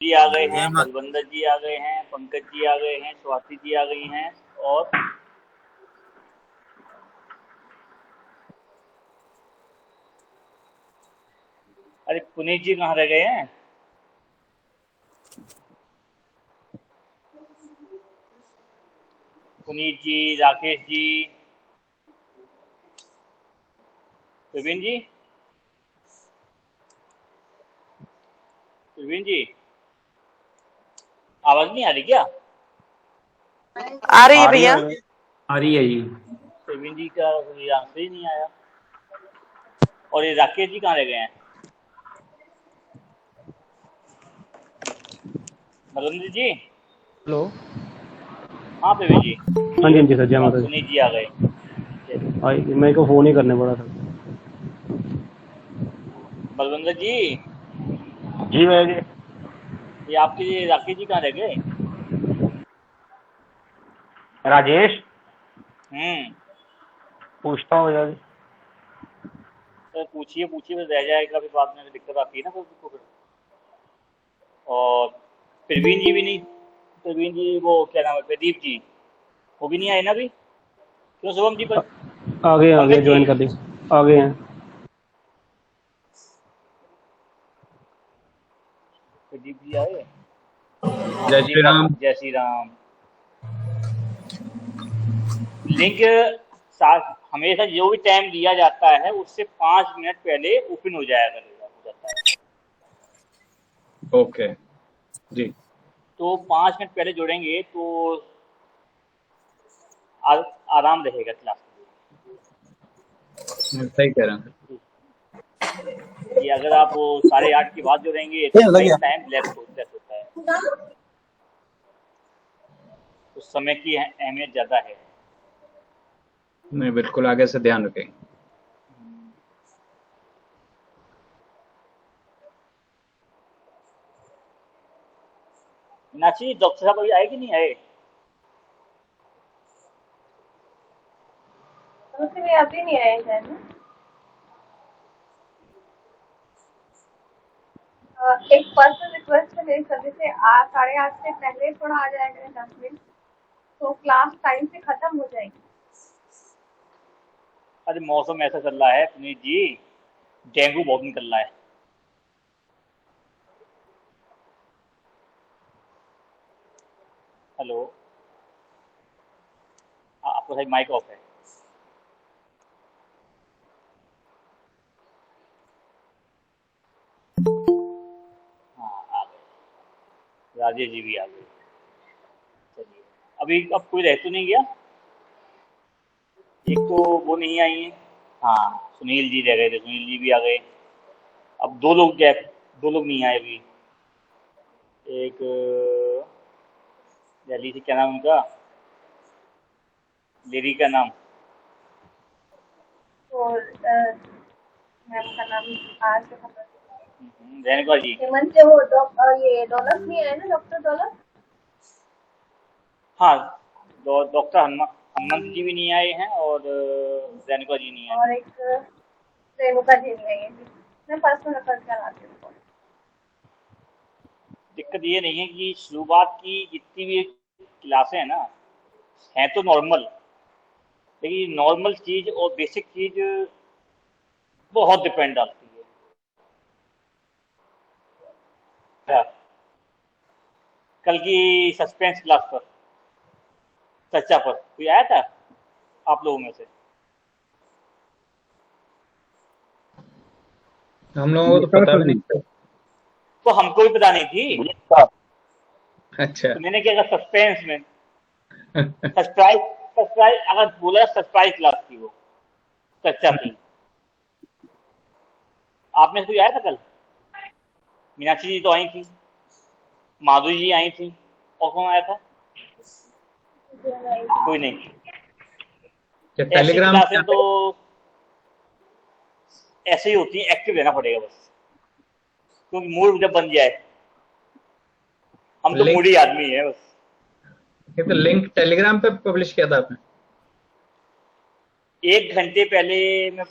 जी आ गए हैं, जय माता। बलवंदर जी आ गए हैं, पंकज जी आ गए हैं, स्वाति जी आ गई हैं। और अरे पुनीत जी कहाँ रह गए हैं? पुनीत जी, राकेश जी, प्रवीण जी, प्रवीण जी, आवाज नहीं आ रही क्या? आ रही है आ रही भैया। है। आ रही है जी। प्रवीण जी का कोई आंसर ही नहीं आया। और ये राकेश जी कहाँ रह गए हैं? बलवंदर जी। हेलो। हाँ प्रवीण जी। हाँ जी, हाँ जी सर, जय माता पुनीत दी। जी आ गए। मेरे को फ़ोन ही करने पड़ा था। बलवंदर जी, जी भैया जी। ये आपके राकेश जी कहाँ रह गए? राजेश। हम्म। पूछता हूँ भैया जी। सर पूछिए पूछिए, फिर रह जाएगा, फिर बाद में दिक्कत आती है ना फिर। और प्रवीण जी भी नहीं। प्रवीण जी, वो क्या नाम है, प्रदीप जी, वो भी नहीं आए ना अभी। क्यों शुभम जी पर? आ गए पंकज जी, ज्वाइन कर ली। आ गए हैं। प्रदीप जी आए। हाँ जय श्री प्रदीप राम। जय श्री राम। लिंक हमेशा जो भी टाइम दिया जाता है उससे 5 मिनट पहले ओपन हो जाता है। ओके जी। तो 5 मिनट पहले जुड़ेंगे तो आ, आराम रहेगा क्लास सही कह रहे हैं। के लिए। ये अगर आप वो 8:30 के बाद जुड़ेंगे तो उसमें टाइम लेस होता है। उस समय की अहमियत ज़्यादा है। नहीं, बिल्कुल आगे से ध्यान रखेंगे। मीनाक्षी, डॉक्टर साहब अभी आए कि नहीं आए? उसके लिए अभी नहीं आए शायद ना। एक पर्सनल रिक्वेस्ट है मेरी सभी से, 8:30 से पहले थोड़ा आ जाया करें, 10 मिनट, तो क्लास टाइम से खत्म हो जाएगी। अरे मौसम ऐसा चल रहा है पुनीत जी, डेंगू बहुत निकल रहा है। हेलो। आपका शायद माइक ऑफ है। हाँ आ गए, राजेश जी भी आ गए। चलिए, अभी अब कोई रह तो नहीं गया? एक तो वो नहीं आई है। हाँ, सुनील जी रह गए थे, सुनील जी भी आ गए। अब दो लोग नहीं आए अभी। एक दिल्ली से, क्या नाम उनका, लेडी का नाम? और मैम का नाम आज से खबर। रेणुका जी। हेमंत से वो ये दौलत नहीं आए ना, डॉक्टर दौलत। हाँ, डॉक्टर हनुमंत जी भी नहीं आए हैं और रेणुका जी नहीं आई। और एक रेणुका जी नहीं आई है। मैं पर्सनल रिक्वेस्ट कराती हूँ। दिक्कत ये नहीं है कि शुरुआत की जितनी भी क्लासें हैं ना, हैं तो नॉर्मल, लेकिन नॉर्मल चीज और बेसिक चीज बहुत डिपेंड डालती है। अच्छा, कल की सस्पेंस क्लास पर, चर्चा पर कोई आया था आप लोगों में से? हम लोगों को तो पता भी नहीं था। तो हमको भी पता नहीं थी। अच्छा। तो मैंने क्या कहा, सस्पेंस में, सरप्राइज, सरप्राइज अगर बोला, सरप्राइज क्लास थी वो, चर्चा थी। आप में से कोई आया था कल? मीनाक्षी जी तो आई थी, माधुरी जी आई थी, और कौन आया था? कोई नहीं। क्या ऐसी टेलीग्राम पे क्लासें तो आता ऐसे ही होती है, एक्टिव रहना पड़ेगा बस, क्योंकि मूड जब बन जाए, हम है तो लिंक? मूडी आदमी है बस। ये तो लिंक टेलीग्राम पे पब्लिश किया था आपने? 1 घंटे पहले में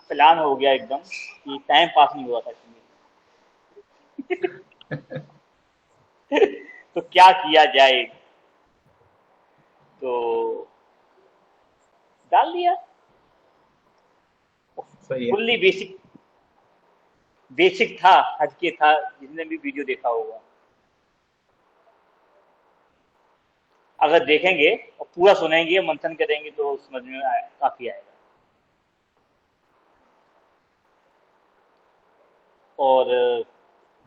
प्लान हो गया एकदम, कि टाइम पास नहीं हुआ था इसमें। क्या किया जाए, तो डाल दिया। सही है। फुल्ली बेसिक बेसिक था, हटके था, जिसने भी वीडियो देखा होगा। अगर देखेंगे और पूरा सुनेंगे, मंथन करेंगे, तो समझ में काफी आएगा। और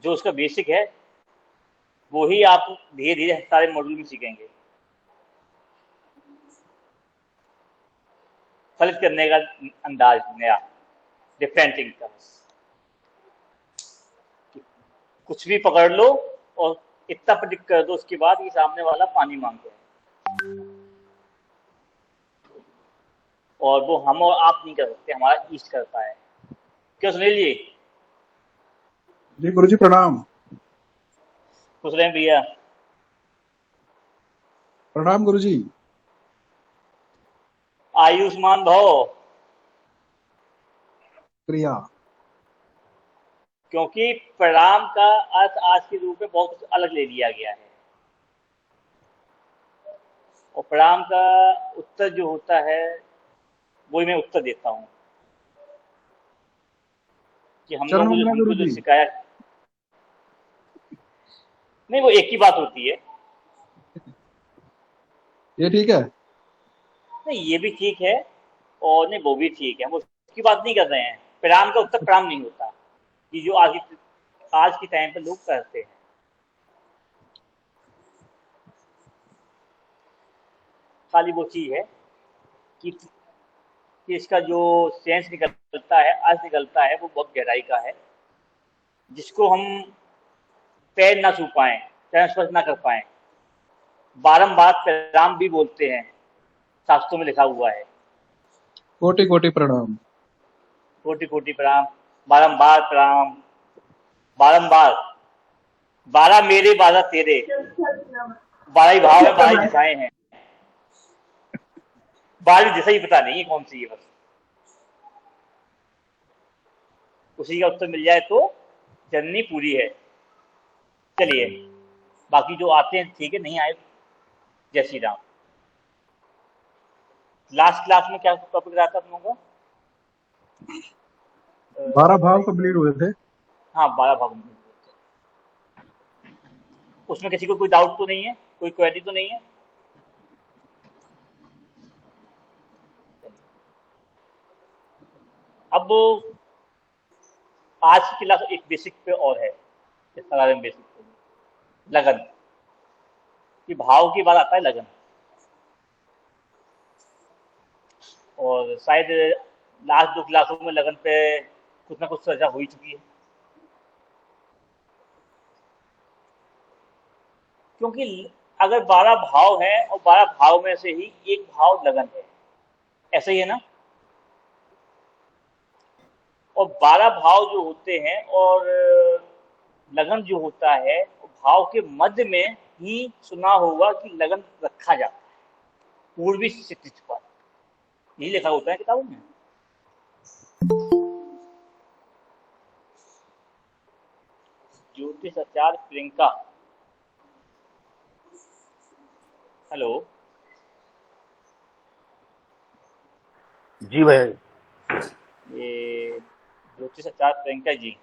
जो उसका बेसिक है वो ही आप धीरे धीरे सारे मॉड्यूल में सीखेंगे। फलित करने का अंदाज नया, डिफरेंटिंग का, कुछ भी पकड़ लो और इतना प्रिडिक्ट कर दो, उसके बाद ये सामने वाला पानी मांगते हैं, और वो हम और आप नहीं कर सकते, हमारा ईस्ट करता है। क्यों सुनील जी? जी गुरुजी प्रणाम। खुश रहें भैया। प्रणाम गुरुजी। आयुष्मान भव। क्रिया। क्योंकि प्रणाम का अर्थ आज के रूप में बहुत कुछ अलग ले लिया गया है, और प्रणाम का उत्तर जो होता है वही मैं उत्तर देता हूँ कि हम चरण लोग वंदना हमको जो गुरुजी। सिखाया। नहीं, वो एक ही बात होती है। ये ठीक है। नहीं, ये भी ठीक है, और नहीं वो भी ठीक है, हम उसकी बात नहीं कर रहे हैं। प्रणाम का उत्तर प्रणाम नहीं होता, कि जो आज के टाइम पे लोग करते हैं। खाली वो चीज है कि इसका जो सेंस निकलता है, अर्थ निकलता है, वो बहुत गहराई का है, जिसको हम पैर ना छू पाए, चरण स्पर्श ना कर पाए। बारंबार प्रणाम भी बोलते हैं, शास्त्रों में लिखा हुआ है। कोटि कोटि प्रणाम। कोटि कोटि प्रणाम, बारंबार प्रणाम, बारंबार। 12 मेरे 12 तेरे, 12 ही भाव है, 12 ही दिशाएं हैं। 12 दिशा ही पता नहीं है कौन सी है, बस उसी का उत्तर मिल जाए तो जननी पूरी है। चलिए, बाकी जो आते हैं ठीक है, नहीं आए जय श्री राम। लास्ट क्लास में क्या टॉपिक रहा था तुम लोगों का? 12 भाव कंप्लीट हुए थे। हाँ, 12 भाग में। उसमें किसी को कोई डाउट तो नहीं है, कोई क्वेरी तो नहीं है? अब आज की क्लास एक बेसिक पे और है, इस तरह बेसिक पे, लगन कि भाव की बात आता है, लगन। और शायद लास्ट 2 क्लासों में लगन पे कुछ ना कुछ चर्चा हो ही चुकी है, क्योंकि अगर 12 भाव हैं और 12 भाव में से ही एक भाव लगन है, ऐसा ही है ना? और 12 भाव जो होते हैं, और लगन जो होता है, भाव के मध्य में ही सुना होगा कि लगन रखा जाता है, पूर्वी स्थिति पर, यही लिखा होता है किताबों में। ज्योतिष आचार्य प्रियंका, हेलो। जी भैया। ये ज्योतिष आचार्य Priyanka ji,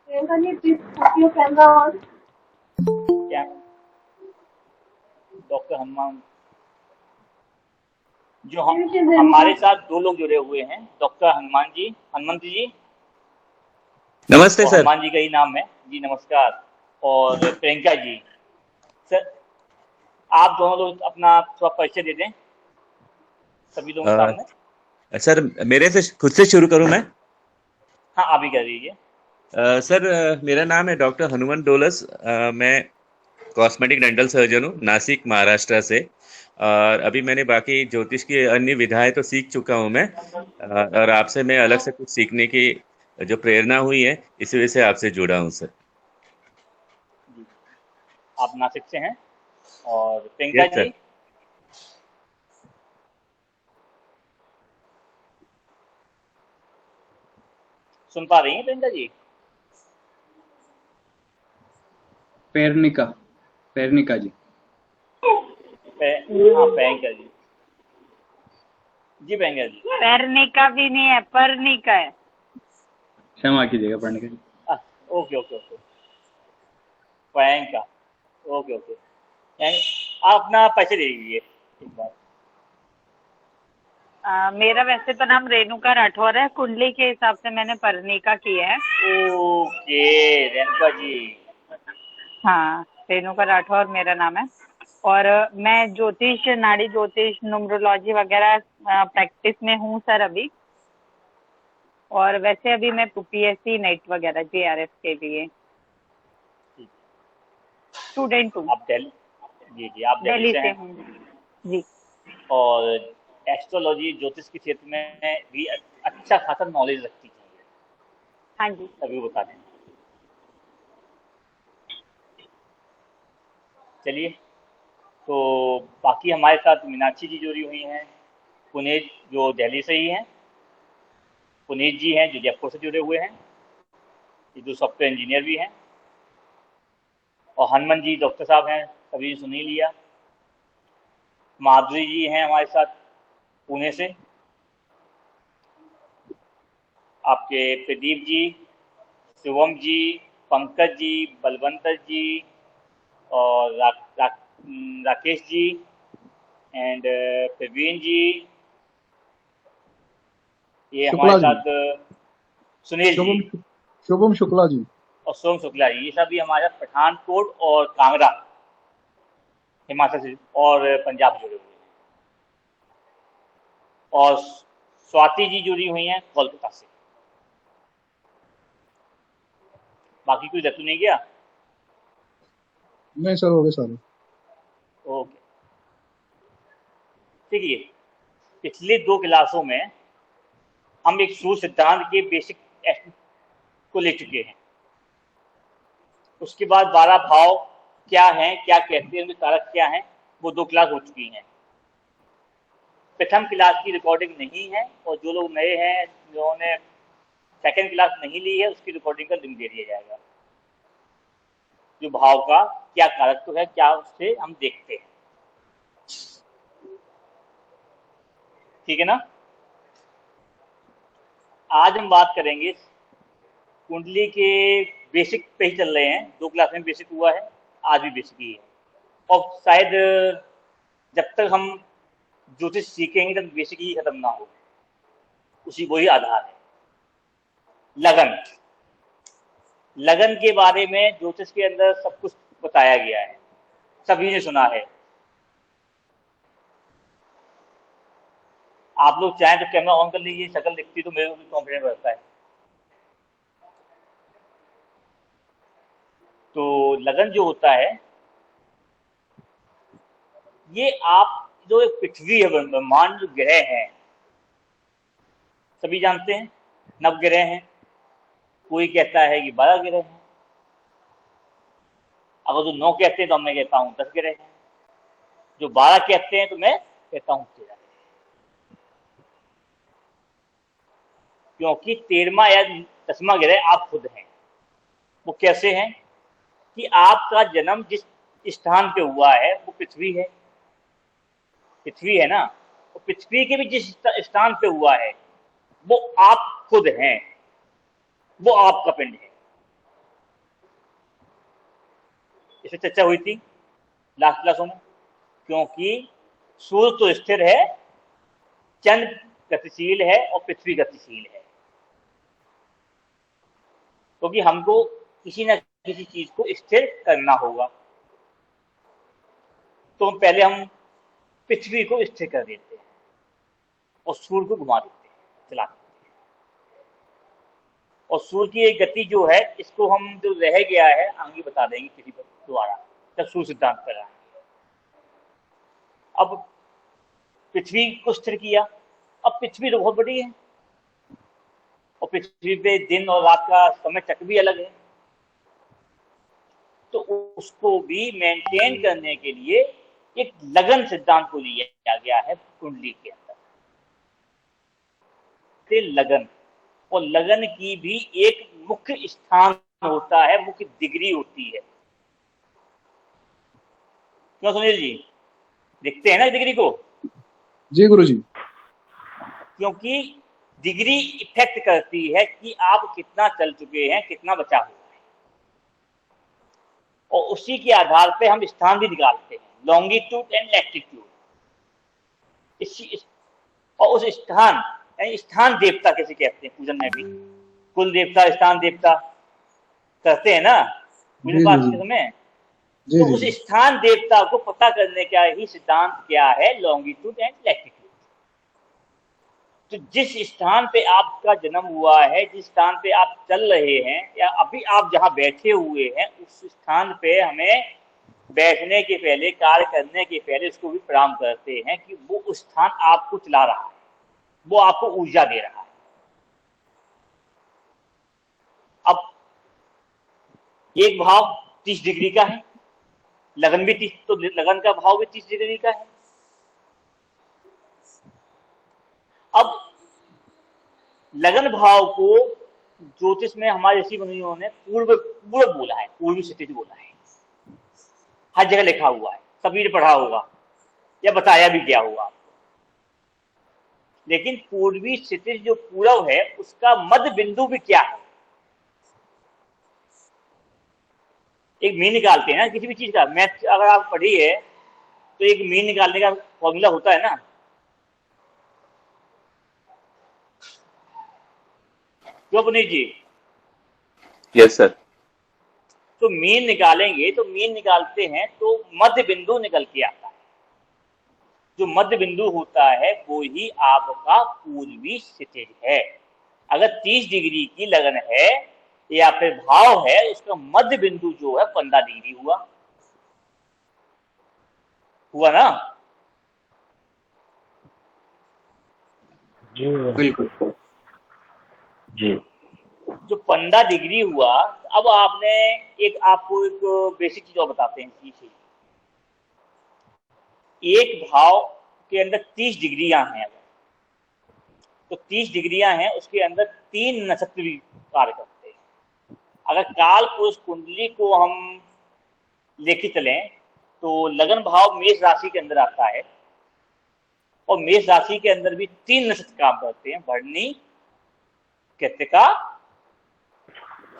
Priyanka ji please put your camera on। क्या डॉक्टर हनुमान, जो हमारे साथ 2 लोग जुड़े हुए हैं, डॉक्टर हनुमान जी, हनुमंत जी, नमस्ते और सर। हनुमान जी का ही नाम है जी, नमस्कार। और प्रियंका जी, सर आप दोनों लोग अपना थोड़ा परिचय दे दें सभी लोगों के सामने। सर मेरे से खुद से शुरू करूं मैं? हाँ, आप ही कर दीजिए। सर मेरा नाम है डॉक्टर हनुमान डोलस। मैं कॉस्मेटिक डेंटल सर्जन हूँ, नासिक महाराष्ट्र से। और अभी मैंने बाकी ज्योतिष की अन्य विधाएं तो सीख चुका हूँ मैं। और आपसे मैं अलग से कुछ सीखने की जो प्रेरणा हुई है, इस वजह से आपसे जुड़ा हूँ सर। जी, आप नासिक से हैं। और प्रियंका यस सर। जी, सुन पा रही हैं प्रियंका जी? पेरनिका पेरनिका जी। हाँ पैंका जी, जी पैंका जी। पेरनिका भी नहीं है, परनिका है। क्षमा कीजिएगा Parnika ji. Okay okay okay, पैंका, ओके ओके। आप अपना परिचय दे दीजिए एक बार। मेरा वैसे तो नाम रेणुका राठौर है, कुंडली के हिसाब से मैंने परनिका किया है। ओके रेणुका जी। हाँ, रेणुका राठौर मेरा नाम है। और मैं ज्योतिष, नाड़ी ज्योतिष, न्यूमरोलॉजी वगैरह प्रैक्टिस में हूँ सर अभी। और वैसे अभी मैं पीएससी नेट वगैरह जेआरएफ के लिए स्टूडेंट हूँ। आप दिल्ली, जी जी आप दिल्ली दिल्ली से से हैं हूँ जी। और एस्ट्रोलॉजी ज्योतिष के क्षेत्र में भी अच्छा खासा नॉलेज रखती है, हाँ जी। अभी बता दें। चलिए, तो बाकी हमारे साथ मीनाक्षी जी जुड़ी हुई हैं, पुनीत जो दिल्ली से ही हैं, पुनीत जी हैं जो जयपुर से जुड़े हुए हैं, ये जो सॉफ्टवेयर इंजीनियर भी हैं, और हनुमान जी डॉक्टर साहब हैं, सभी सुन ही लिया। माधुरी जी हैं हमारे साथ पुणे से, आपके प्रदीप जी, शिवम जी, पंकज जी, बलवंतर जी और राकेश जी एंड प्रवीण जी, ये शुक्ला हमारे जी, साथ सुनील शुभम जी शुभम शुक्ला जी, और सोम शुक्ला जी, ये सभी हमारे साथ पठानकोट और कांगड़ा हिमाचल से और पंजाब से जुड़े हुए हैं। और स्वाति जी जुड़ी हुई हैं कोलकाता से। बाकी कोई रतु नहीं गया? नहीं सर हो गए सारे। ओके, ठीक है। पिछले 2 क्लासों में हम एक सूर्य सिद्धांत के बेसिक को ले चुके हैं। उसके बाद 12 भाव क्या हैं, क्या कहते हैं, उनके कारक क्या हैं, वो 2 क्लास हो चुकी हैं। प्रथम क्लास की रिकॉर्डिंग नहीं है और जो लोग नए हैं, जिन्होंने सेकंड क्लास नहीं ली है, उसकी रिकॉर्डिंग का लिंक दे दिया जाएगा। जो भाव का क्या कारक तो है, क्या उससे हम देखते हैं, ठीक है ना। आज हम बात करेंगे कुंडली के बेसिक पे ही चल रहे हैं। 2 क्लास में बेसिक हुआ है, आज भी बेसिक ही है, और शायद जब तक हम ज्योतिष सीखेंगे तब बेसिक ही खत्म ना हो, उसी वही आधार है। लगन, लगन के बारे में ज्योतिष के अंदर सब कुछ बताया गया है, सभी ने सुना है। आप लोग चाहें तो कैमरा ऑन कर लीजिए, शक्ल दिखती तो मेरे को भी कॉन्फिडेंस बढ़ता है। तो लगन जो होता है, ये आप जो एक पृथ्वी है, ब्रह्मांड जो ग्रह हैं, सभी जानते हैं 9 ग्रह हैं। कोई कहता है कि 12 ग्रह हैं, अगर जो 9 कहते हैं तो मैं कहता हूँ 10 ग्रह हैं, जो 12 कहते हैं तो मैं कहता हूँ 13। क्योंकि 13वां या 10वां ग्रह आप खुद हैं। वो कैसे हैं कि आपका जन्म जिस स्थान पे हुआ है वो पृथ्वी है, पृथ्वी है ना, तो पृथ्वी के भी जिस स्थान पे हुआ है वो आप खुद हैं, वो आपका पिंड है। इसे चर्चा हुई थी लास्ट क्लासों में। क्योंकि सूर्य तो स्थिर है, चंद्र गतिशील है और पृथ्वी गतिशील है। क्योंकि हमको किसी न किसी चीज को स्थिर करना होगा, तो पहले हम पृथ्वी को स्थिर कर देते हैं और सूर्य को घुमा देते हैं, चला देते हैं। और सूर्य की एक गति जो है, इसको हम जो रह गया है आगे बता देंगे किसी पर द्वारा, जब सूर्य सिद्धांत कर रहा है। अब पृथ्वी को स्थिर किया। अब पृथ्वी तो बहुत बड़ी है और पृथ्वी पे दिन और रात का समय चक्र भी अलग है, तो उसको भी मेंटेन करने के लिए एक लगन सिद्धांत को लिया गया है कुंडली के अंदर। लगन, और लगन की भी एक मुख्य स्थान होता है, मुख्य डिग्री होती है। क्यों सुनील जी, देखते हैं ना डिग्री को, जी गुरुजी। क्योंकि डिग्री इफेक्ट करती है कि आप कितना चल चुके हैं, कितना बचा हुआ है, और उसी के आधार पे हम स्थान भी निकालते हैं, लॉन्गिट्यूड एंड लैटिट्यूड। और उस स्थान, यानी स्थान देवता कैसे कहते हैं पूजन में भी, कुल देवता, स्थान देवता करते हैं ना पूजन जी पाठ जी के समय। जी तो जी उस जी स्थान देवता को पता करने का ही सिद्धांत क्या है, लॉन्गिट्यूड एंड लैटिट्यूड। तो जिस स्थान पे आपका जन्म हुआ है, जिस स्थान पे आप चल रहे हैं, या अभी आप जहां बैठे हुए हैं, उस स्थान पे हमें बैठने के पहले, कार्य करने के पहले उसको भी प्रणाम करते हैं कि वो उस स्थान आपको चला रहा है, वो आपको ऊर्जा दे रहा है। अब एक भाव 30 डिग्री का है, लगन भी 30, तो लगन का भाव भी 30 डिग्री का है। अब लगन भाव को ज्योतिष में हमारे ऋषि मुनियों ने पूर्व पूर्व बोला है, पूर्वी स्थिति बोला है, हर जगह लिखा हुआ है, सभी ने पढ़ा होगा या बताया भी क्या होगा आपको। लेकिन पूर्वी स्थिति जो पूर्व है, उसका मध्य बिंदु भी क्या है, एक मीन निकालते हैं ना किसी भी चीज का। मैथ अगर आप पढ़ी है तो एक मीन निकालने का फॉर्मूला होता है ना, क्यों पुनीत जी? Yes sir. तो मीन निकालेंगे, तो मीन निकालते हैं तो मध्य बिंदु निकल के आता है। जो मध्य बिंदु होता है वो ही आपका पूर्वी स्थिति है। अगर 30 डिग्री की लगन है या फिर भाव है, उसका मध्य बिंदु जो है 15 डिग्री हुआ ना। जी बिल्कुल। जी जो 15 डिग्री हुआ, अब आपने आपको एक बेसिक चीज और बताते हैं कि एक भाव के अंदर 30 डिग्रियां हैं, तो 30 डिग्रियां हैं, उसके अंदर 3 नक्षत्र भी कार्य करते हैं। अगर काल पुरुष कुंडली को हम लेके चलें तो लगन भाव मेष राशि के अंदर आता है, और मेष राशि के अंदर भी 3 नक्षत्र काम करते हैं, भरणी, कृत्तिका,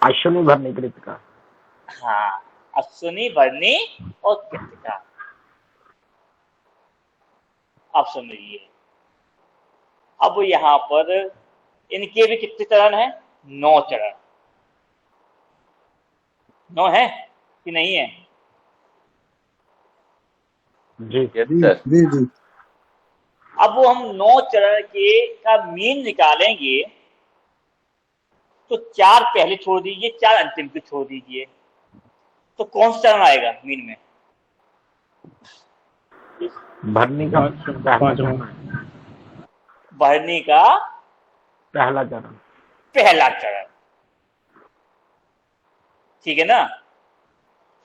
अश्विनी भरनी कृतिका। हाँ, अश्विनी, भरणी और कृत्तिका। अब समझिए, अब यहाँ पर इनके भी कितने चरण हैं? 9 चरण। 9 है कि नहीं है? जी यस जी सर। जी जी अब वो हम 9 चरण के का मीन निकालेंगे, तो 4 पहले छोड़ दीजिए, 4 अंतिम को छोड़ दीजिए, तो कौन सा चरण आएगा मीन में? भरनी का पहला चरण। भरणी का पहला चरण। पहला चरण, ठीक है ना।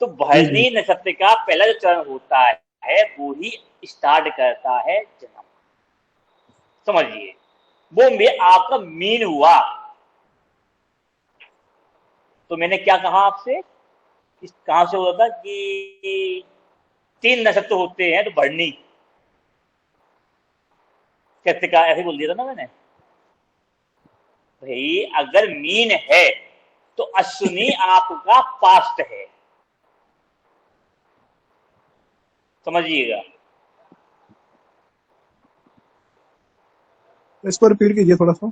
तो भरणी नक्षत्र का पहला जो चरण होता है वो ही स्टार्ट करता है जन्म। समझिए, वो में आपका मीन हुआ। तो मैंने क्या कहा आपसे, इस कहां से होता था कि 3 नक्षत्र होते हैं, तो भरणी, कृत्तिका, ऐसे बोल दिया था ना मैंने। भाई अगर मीन है तो अश्विनी आपका पास्ट है, समझिएगा। इस पर रिपीट कीजिए थोड़ा सा।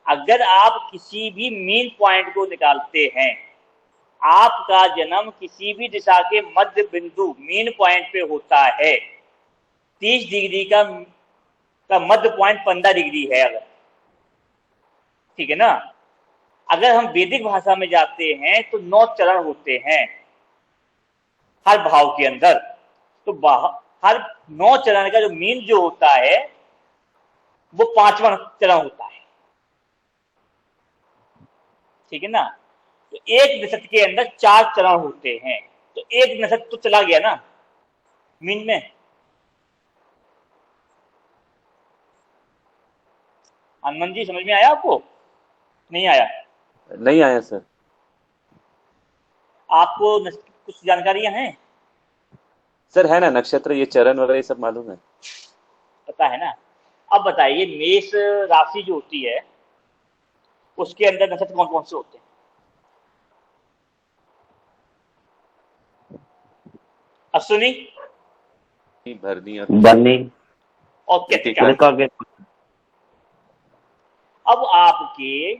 अगर आप किसी भी मीन पॉइंट को निकालते हैं, आपका जन्म किसी भी दिशा के मध्य बिंदु मीन पॉइंट पे होता है, 30 डिग्री का मध्य पॉइंट 15 डिग्री है अगर, ठीक है ना। अगर हम वैदिक भाषा में जाते हैं तो 9 चरण होते हैं हर भाव के अंदर। तो हर 9 चरण का जो मीन जो होता है वो 5वां चरण होता है, ठीक है ना। तो एक नक्षत्र के अंदर 4 चरण होते हैं, तो एक नक्षत्र तो चला गया ना मीन में। हनुमान जी समझ में आया आपको? नहीं आया? नहीं आया सर। आपको कुछ जानकारियां हैं? सर है ना, नक्षत्र ये चरण वगैरह ये सब मालूम है। पता है ना। अब बताइए, मेष राशि जो होती है उसके अंदर नक्षत्र कौन कौन से होते हैं? अश्विनी भरनी और बनी और कृतिका। कृतिका के अब आपके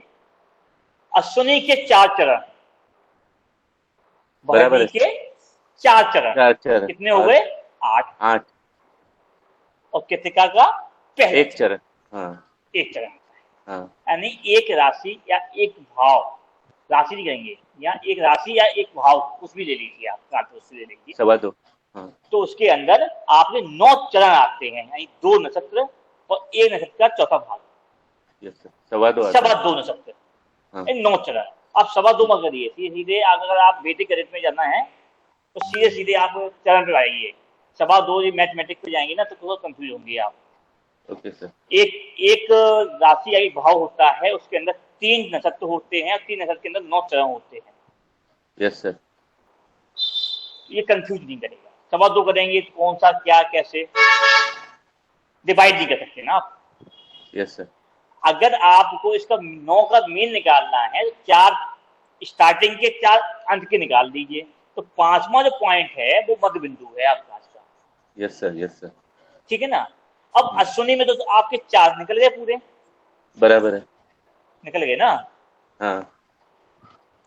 अश्विनी के 4 चरण, बराबर भरनी है। के 4 चरण, चार चरण कितने हो गए? 8। 8 और कृतिका का पहला एक चरण। हाँ 1 चरण। हाँ यानी एक राशि या एक भाव, राशि नहीं कहेंगे, या एक राशि या एक भाव कुछ भी ले लीजिए, आप कांटो से ले लीजिए, 2.25। हाँ तो उसके अंदर आपके 9 चरण आते हैं, यानी 2 नक्षत्र और 1 नक्षत्र का चौथा भाग, यस सर, 2.25 सवा 2 नक्षत्र, हाँ 9 चरण। आप सवा 2 मत करिए, सीधे सीधे अगर आप बेटे के रेट में जाना है तो सीधे सीधे आप चरण पे आइए। सवा 2 मैथमेटिक्स पे जाएंगे ना तो थोड़ा कंफ्यूज होंगे आप। Okay sir. एक राशि या एक भाव होता है, उसके अंदर 3 नक्षत्र होते हैं और 3 नक्षत्र के अंदर 9 चरण होते हैं। Yes sir. ये कंफ्यूज नहीं करेगा। सवा 2 करेंगे तो कौन सा क्या कैसे डिवाइड नहीं कर सकते ना आप। Yes sir. अगर आपको इसका 9 का मीन निकालना है तो 4 स्टार्टिंग के 4 अंत के निकाल दीजिए, तो 5वां जो पॉइंट है वो मध्य बिंदु है आपका आज का। Yes sir. Yes sir. ठीक है ना। अब अश्विनी में तो आपके 4 निकल गए पूरे, बराबर है। निकल गए ना। हाँ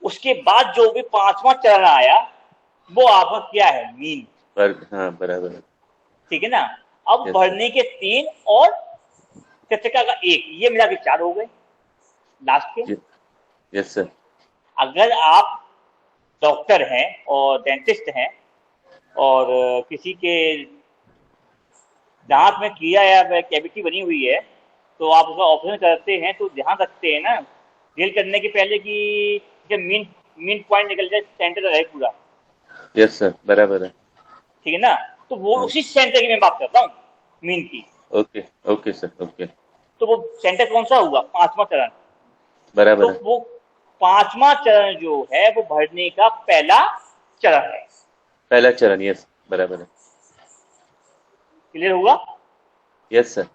उसके बाद जो भी 5वां चरण आया वो आपका क्या है? मीन। हाँ बराबर है। ठीक है ना। अब Yes, भरने के 3 और कृतिका का 1, ये मिला के 4 हो गए लास्ट के। Yes sir. अगर आप डॉक्टर हैं और डेंटिस्ट हैं और किसी के दांत में कीड़ा या कैविटी बनी हुई है तो आप उसका ऑपरेशन करते हैं तो ध्यान रखते हैं ना ड्रिल करने के पहले कि मीन पॉइंट निकल जाए, सेंटर रहे पूरा। यस सर, बराबर है। ठीक है ना। तो वो उसी सेंटर की मैं बात करता हूँ, मीन की। Okay okay sir, okay. तो वो सेंटर कौन सा हुआ? 5वां चरण। बराबर तो है। वो 5वां चरण जो है वो भरने का पहला चरण है। पहला चरण, यस बराबर है। क्लियर हुआ? Yes sir.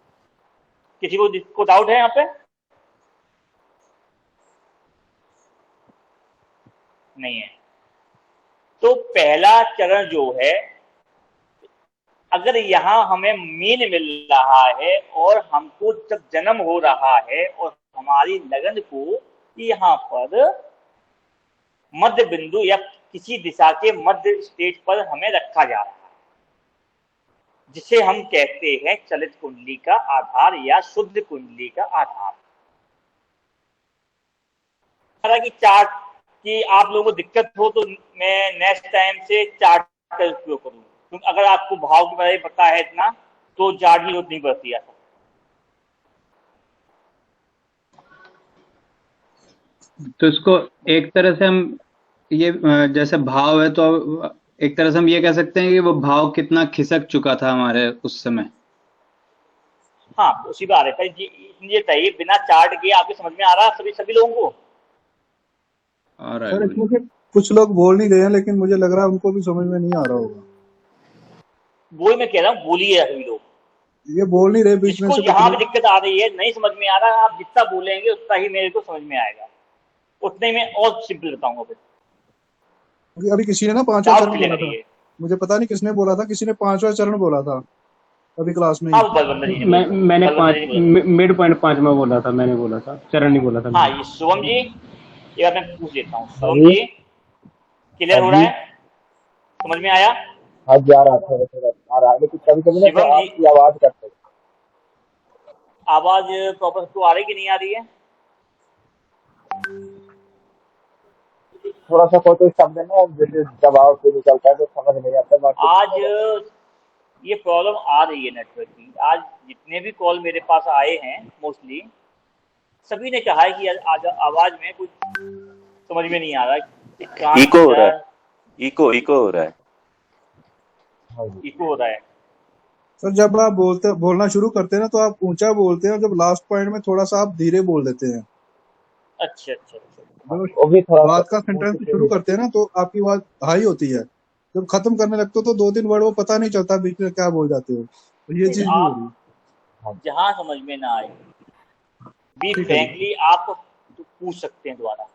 किसी को डाउट है यहाँ पे? नहीं है। तो पहला चरण जो है, अगर यहाँ हमें मीन मिल रहा है और हमको जब जन्म हो रहा है और हमारी लगन को यहाँ पर मध्य बिंदु या किसी दिशा के मध्य स्टेज पर हमें रखा जा रहा है, जिसे हम कहते हैं चलित कुंडली का आधार या शुद्ध कुंडली का आधार। हालांकि चार्ट की आप लोगों को दिक्कत हो तो मैं नेक्स्ट टाइम से चार्ट का उपयोग करूँ, क्योंकि अगर आपको भाव के बारे में पता है इतना तो चार्ट की जरूरत नहीं पड़ती है। तो इसको एक तरह से हम ये जैसे भाव है तो एक तरह से हम ये कह सकते हैं कि वो भाव कितना खिसक चुका था हमारे उस समय। हाँ, उसी बारे पर ये चाहिए, बिना चार्ट के आपके समझ में आ रहा सभी लोगों को? और सर इसमें से कुछ लोग बोल नहीं रहे हैं, लेकिन मुझे लग रहा है उनको भी समझ में नहीं आ रहा होगा। वही मैं कह रहा हूँ, बोलिए सभी लोग। ये बोल नहीं रहे बीच में जिसको से। यहाँ भी दिक्कत आ रही है, नहीं समझ में आ रहा, आप जितना बोलेंगे उतना ही मेरे को समझ में आएगा, उतने में और सिंपल बताऊंगा फिर। अभी किसी ने ना 5वां चरण बोला था, मुझे पता नहीं किसने बोला था, किसी ने 5वां चरण बोला था अभी क्लास में। मैंने मिड पॉइंट 5 में बोला था, मैंने बोला था, चरण नहीं बोला था। हाँ, ये शुभम जी, ये बात मैं पूछ लेता हूँ। शुभम जी, क्लियर हो रहा है? समझ में आया? हाँ जी, आ रहा है, लेकिन कभी कभी ना आपकी आवाज कट रही। आवाज प्रॉपर तो आ रही कि नहीं आ रही है? थोड़ा सा कोई शब्द है ना जैसे दबाव से निकलता है तो समझ नहीं आता। आज ये प्रॉब्लम आ रही है नेटवर्क की। आज जितने भी कॉल मेरे पास आए हैं मोस्टली सभी ने कहा है कि आज आवाज में कुछ समझ में नहीं आ रहा है। इको हो रहा है, इको हो रहा है, इको हो रहा है। सर जब आप बोलना शुरू करते हैं ना तो आप ऊंचा बोलते हैं, और जब लास्ट पॉइंट में थोड़ा सा आप धीरे बोल देते हैं। अच्छा। बात का सेंटेंस शुरू करते हैं ना तो आपकी आवाज हाई होती है, जब खत्म करने लगते हो तो 2-3 वर्ड वो पता नहीं चलता बीच में क्या बोल जाते हो, तो ये चीज भी हो रही है। आप जहां समझ में ना आए, बी ठीक है जी। फ्रैंकली आप तो पूछ सकते हैं दोबारा,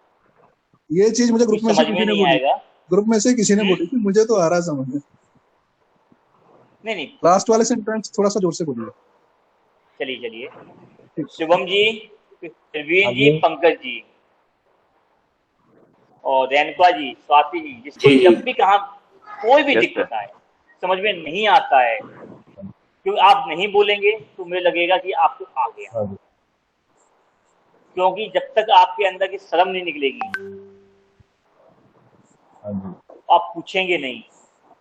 ये चीज मुझे कुछ ग्रुप में से समझ किसी में ने नहीं बोली, आएगा। ग्रुप में से किसी ने हम्म? बोली थी, मुझे तो आ रहा है समझ में। नहीं नहीं, लास्ट वाले सेंटेंस थोड़ा सा जोर से बोलिए। चलिए चलिए। ठीक। शुभम जी, प्रवीण हाँ जी, जी। पंकज जी और रेणुका जी, स्वाति जी, जिसको जी जब भी कहा कोई भी यस दिक्कत सर। आए, समझ में नहीं आता है, क्योंकि आप नहीं बोलेंगे तो मुझे लगेगा कि आपको आ गया, हाँ जी। क्योंकि जब तक आपके अंदर की शर्म नहीं निकलेगी, हाँ जी। आप पूछेंगे नहीं,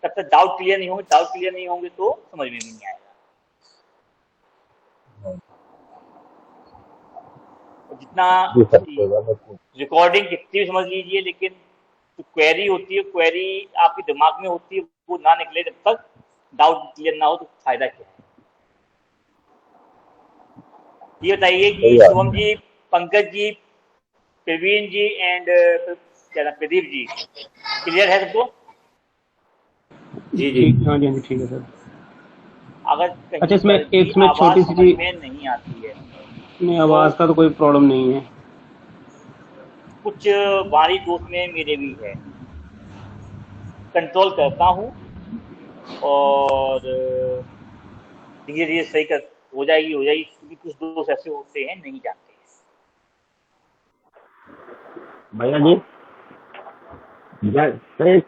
तब तक डाउट क्लियर नहीं होंगे, डाउट क्लियर नहीं होंगे तो समझ में भी नहीं आएगा। हाँ और जितना जी सर, कोई बात नहीं। रिकॉर्डिंग कितनी भी समझ लीजिए, लेकिन जो क्वेरी होती है, क्वेरी आपके दिमाग में होती है, वो ना निकले जब तक, डाउट क्लियर ना हो तो फायदा क्या है। ये बताइए कि सही बात शुभम है। जी, पंकज जी, प्रवीण जी एंड क्या नाम, प्रदीप जी, क्लियर है सबको? जी जी। ठीक, हाँ जी, हाँ जी, ठीक है सर। अगर अच्छा, कहीं इसमें पर भी इसमें आवाज छोटी सी समझ चीज, में नहीं आती है नहीं, तो आवाज का तो कोई प्रॉब्लम नहीं है। कुछ बारी दोस्त में मेरे भी है, कंट्रोल करता हूँ और धीरे धीरे सही कर हो जाएगी, हो जाएगी, क्योंकि कुछ दोस्त ऐसे होते हैं नहीं जानते हैं। भैया जी, जैसे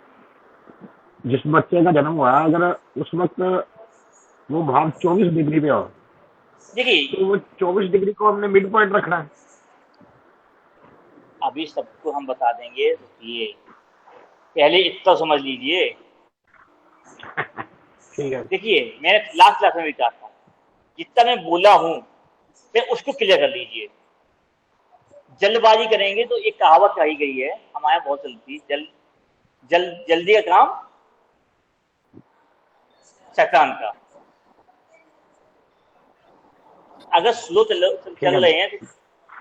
जिस बच्चे का जन्म हुआ है, अगर उस वक्त वो भाव 24 डिग्री पे हो, देखिए, तो वो 24 डिग्री को हमने मिड पॉइंट रखना है। अभी सबको हम बता देंगे, रुकिए, पहले इतना समझ लीजिए। ठीक है। देखिए, मैंने लास्ट क्लास में भी कहा था, जितना मैं बोला हूँ मैं उसको क्लियर कर लीजिए। जल्दबाजी करेंगे तो एक कहावत कही गई है, हमारे यहाँ बहुत चलती, जल्दी का काम शैतान का। अगर स्लो ठीक चल है। रहे हैं तो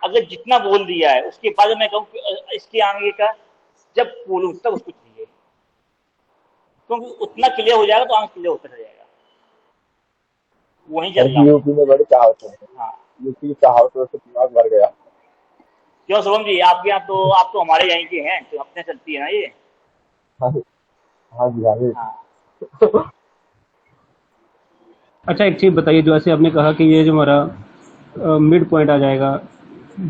अगर जितना बोल दिया है उसके बाद मैं कहूँ कि इसके आगे का जब बोलूँ तब उसको चाहिए, क्योंकि उतना क्लियर हो जाएगा तो आगे क्लियर होता जाएगा। वहीं सर चल रहा जी, हूँ। यूपी में बड़ी कहावतें हैं, हाँ, यूपी की कहावतों से दिमाग भर गया। क्यों शुभम जी, आपके यहाँ तो, आप तो हमारे यहीं के हैं, तो अपने चलती है ना ये। हाँ जी, हाँ जी, हाँ जी। हाँ, अच्छा, एक चीज बताइए, जो ऐसे आपने कहा कि ये जो हमारा मिड पॉइंट आ जाएगा,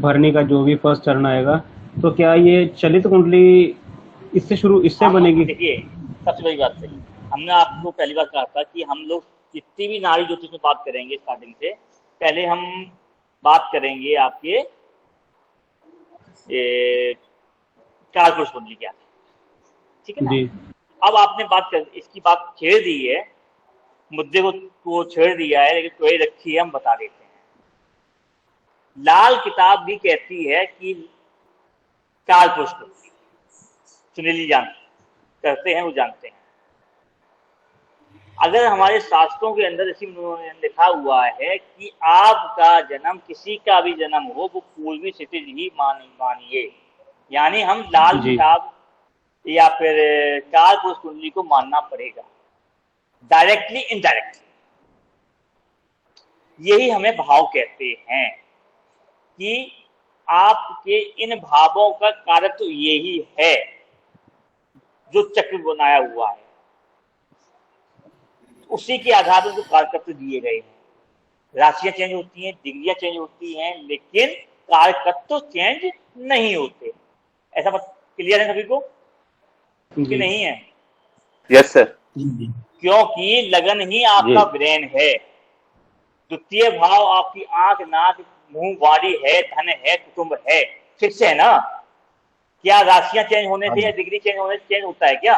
भरने का जो भी फर्स्ट चरण आएगा, तो क्या ये चलित कुंडली इससे हम बनेगी? देखिए, सबसे बड़ी बात सही, हमने आपको पहली बार कहा था कि हम लोग जितनी भी नाड़ी ज्योतिष में बात करेंगे स्टार्टिंग से पहले हम बात करेंगे आपके कालपुरुष कुंडली क्या है, ठीक है ना। जी अब आपने इसकी बात छेड़ दी है, मुद्दे को छेड़ दिया है, लेकिन कोई रखी है, हम बता देते हैं। लाल किताब भी कहती है कि कालपुरुष कुंडली, सुनील जान करते हैं, वो जानते हैं। अगर हमारे शास्त्रों के अंदर इसी लिखा हुआ है कि आपका जन्म, किसी का भी जन्म हो, वो पूर्वी स्थिति ही मानिए, यानी हम लाल जी किताब या फिर कालपुरुष कुंडली को मानना पड़ेगा, डायरेक्टली इनडायरेक्टली। यही हमें भाव कहते हैं कि आपके इन भावों का कार्य तो यही है जो चक्र बनाया हुआ है, उसी के आधार पर जो कार्यकर्ता दिए गए हैं। राशियां चेंज होती हैं, डिग्रियां चेंज होती हैं, लेकिन कार्यकर्ता चेंज नहीं होते। ऐसा बात क्लियर है सभी को कि जी नहीं है? Yes sir. क्योंकि लगन ही आपका ब्रेन है, द्वितीय भाव आपकी आंख, नाक, मुंह, वाणी है, धन है, कुटुंब है, फिक्स है ना। क्या राशियां चेंज होने से या डिग्री चेंज होने से चेंज होता है क्या?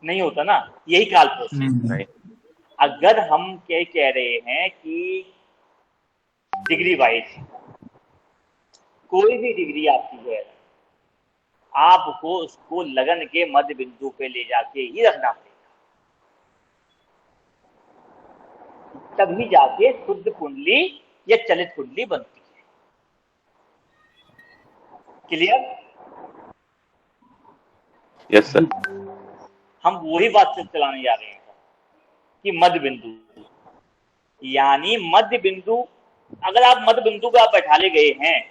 नहीं होता ना, यही कालपुरुष है। नहीं। अगर हम क्या कह रहे हैं कि डिग्री वाइज कोई भी डिग्री आपकी है, आपको उसको लगन के मध्य बिंदु पे ले जाके ही रखना पड़ेगा, तभी जाके शुद्ध कुंडली या चलित कुंडली बनती है। क्लियर? Yes sir. हम वही बात से चलाने जा रहे हैं कि मध्य बिंदु, यानी मध्य बिंदु, अगर आप मध्य बिंदु पे आप बैठा ले गए हैं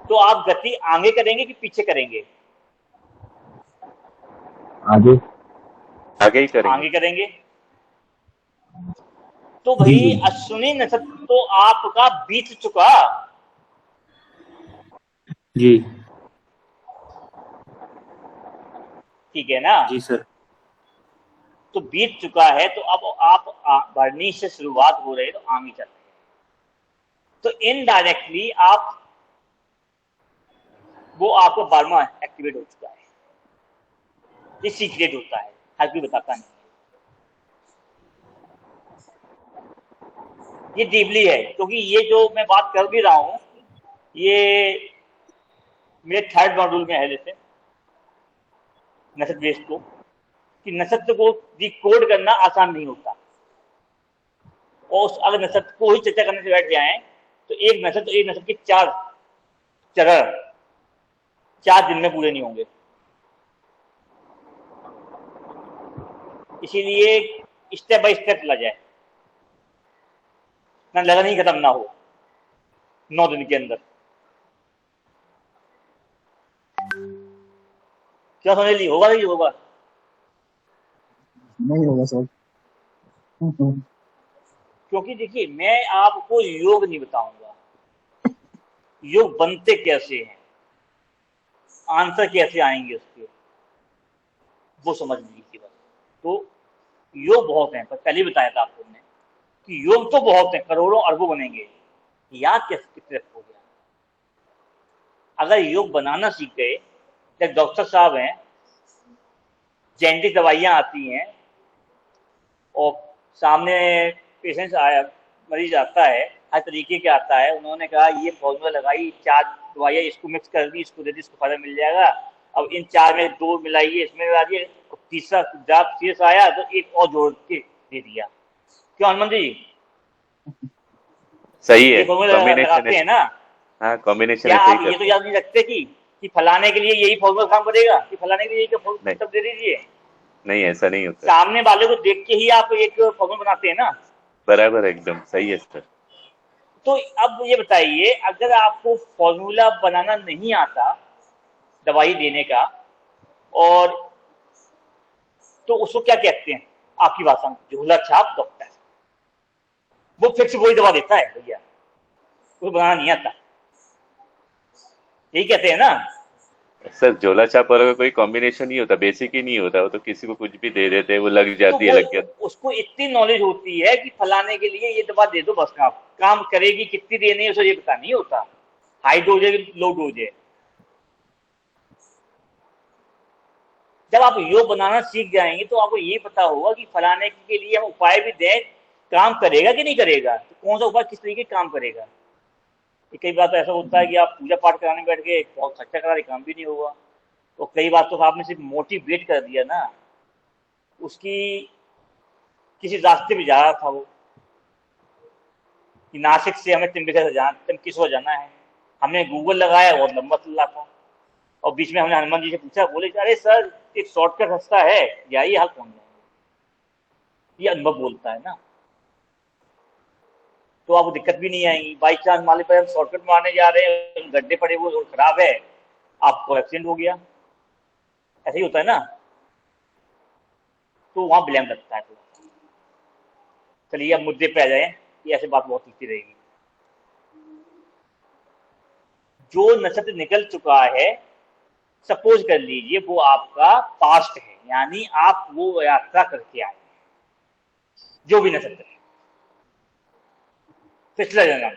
तो आप गति आगे करेंगे कि पीछे करेंगे? आगे आगे ही करेंगे। आगे करेंगे। तो जी भाई जी अश्विनी नक्षत्र तो आपका बीत चुका, जी ठीक है ना? जी सर। तो बीत चुका है, तो अब आप भरनी से शुरुआत हो रही है तो आगे चल रहे हैं, तो इनडायरेक्टली आप, वो आपका 12वां एक्टिवेट हो चुका है। ये सीक्रेट होता है, हर कोई बताता नहीं, ये डीपली है। क्योंकि ये जो मैं बात कर भी रहा हूं, ये मेरे 3rd मॉड्यूल में है, जैसे नक्षत्र बेस को, कि नक्षत्र को डिकोड करना आसान नहीं होता, और अगर नक्षत्र को ही चर्चा करने से बैठ जाएं तो एक नक्षत्र के 4 चरण 4 दिन में पूरे नहीं होंगे। इसीलिए स्टेप बाय स्टेप चला जाए, ना लगन ही खत्म ना हो 9 दिन के अंदर। क्या समझ ली? होगा नहीं होगा? नहीं होगा सर। क्योंकि देखिए, मैं आपको योग नहीं बताऊंगा, योग बनते कैसे हैं, आंसर कैसे आएंगे उसके, वो समझ लीजिए बस। तो योग बहुत हैं, पर पहले ही बताया था आपको मैंने कि योग तो बहुत हैं, करोड़ों अरबों बनेंगे, याद कैसे कितने रखोगे? अगर योग बनाना सीख गए, जब डॉक्टर साहब हैं, जेनेटिक दवाइयां आती हैं और सामने पेशेंट आया, मरीज आता है, हर तरीके के आता है, उन्होंने कहा ये फॉर्मूला लगाई, 4 दवाइयां इसको मिक्स कर दी, इसको दे दी, इसको फायदा मिल जाएगा, अब इन 4 में 2 मिलाइए, इसमें मिला दिए, तीसरा जब शेष आया तो एक और जोड़ के दे दिया। क्यों हनुमान जी? सही है, ये फॉर्मूला कॉम्बिनेशन लगाते हैं ना? हाँ कॉम्बिनेशन क्या ऐसे ही आप ये तो करते हैं। याद नहीं रखते कि फलाने के लिए यही फॉर्मूला काम करेगा, कि फलाने के लिए यही फॉर्मूला नहीं सब दे दीजिए? नहीं, ऐसा नहीं होता। सामने वाले को देख के ही आप एक फॉर्मूला बनाते हैं ना? बराबर, एकदम सही है सर। तो अब ये बताइए, अगर आपको फॉर्मूला बनाना नहीं आता दवाई देने का, और तो उसको क्या कहते हैं आपकी भाषा में? झोला छाप डॉक्टर। वो फिक्स वही दवा देता है भैया, उसको बनाना नहीं आता, यही कहते हैं ना? सर झोला छाप और कोई कॉम्बिनेशन नहीं होता, बेसिक ही नहीं होता, वो तो किसी को कुछ भी दे देते हैं, वो लग तो जाती है, लग गया। उसको इतनी नॉलेज होती है कि फलाने के लिए ये दवा दे दो, बस काम करेगी, कितनी देनी है उसे ये पता नहीं होता, हाई डोज है कि लो डोज है। जब आप योग बनाना सीख जाएंगे तो आपको ये पता होगा कि फलाने के लिए हम उपाय भी दें, काम करेगा कि नहीं करेगा, तो कौन सा उपाय किस तरीके काम करेगा। कई बार तो ऐसा होता है कि आप पूजा पाठ कराने बैठ गए, बहुत खर्चा करा रहे, काम भी नहीं हुआ। तो कई बार तो आपने सिर्फ मोटिवेट कर दिया ना, उसकी किसी रास्ते पे जा रहा था वो, कि नासिक से हमें तिमकिसो जाना है, हमने गूगल लगाया, बहुत लंबा चल रहा था, और बीच में हमने हनुमान जी से पूछा, बोले अरे सर एक शॉर्टकट रास्ता है, जाइए हाल पहुंच जाएंगे। ये अनुभव बोलता है ना, तो आपको दिक्कत भी नहीं आएगी। बाई चांस मान लीजिए हम शॉर्टकट मारने जा रहे हैं, गड्ढे पड़े हुए, रोड खराब है, आपको एक्सीडेंट हो गया, ऐसे ही होता है ना, तो वहां ब्लेम लगता है। तो चलिए अब मुद्दे पे आ जाए, ये ऐसे बात बहुत चलती रहेगी। जो नक्षत्र निकल चुका है, सपोज कर लीजिए वो आपका पास्ट है, यानी आप वो यात्रा करके आए, जो भी नक्षत्र है, पिछला जन्म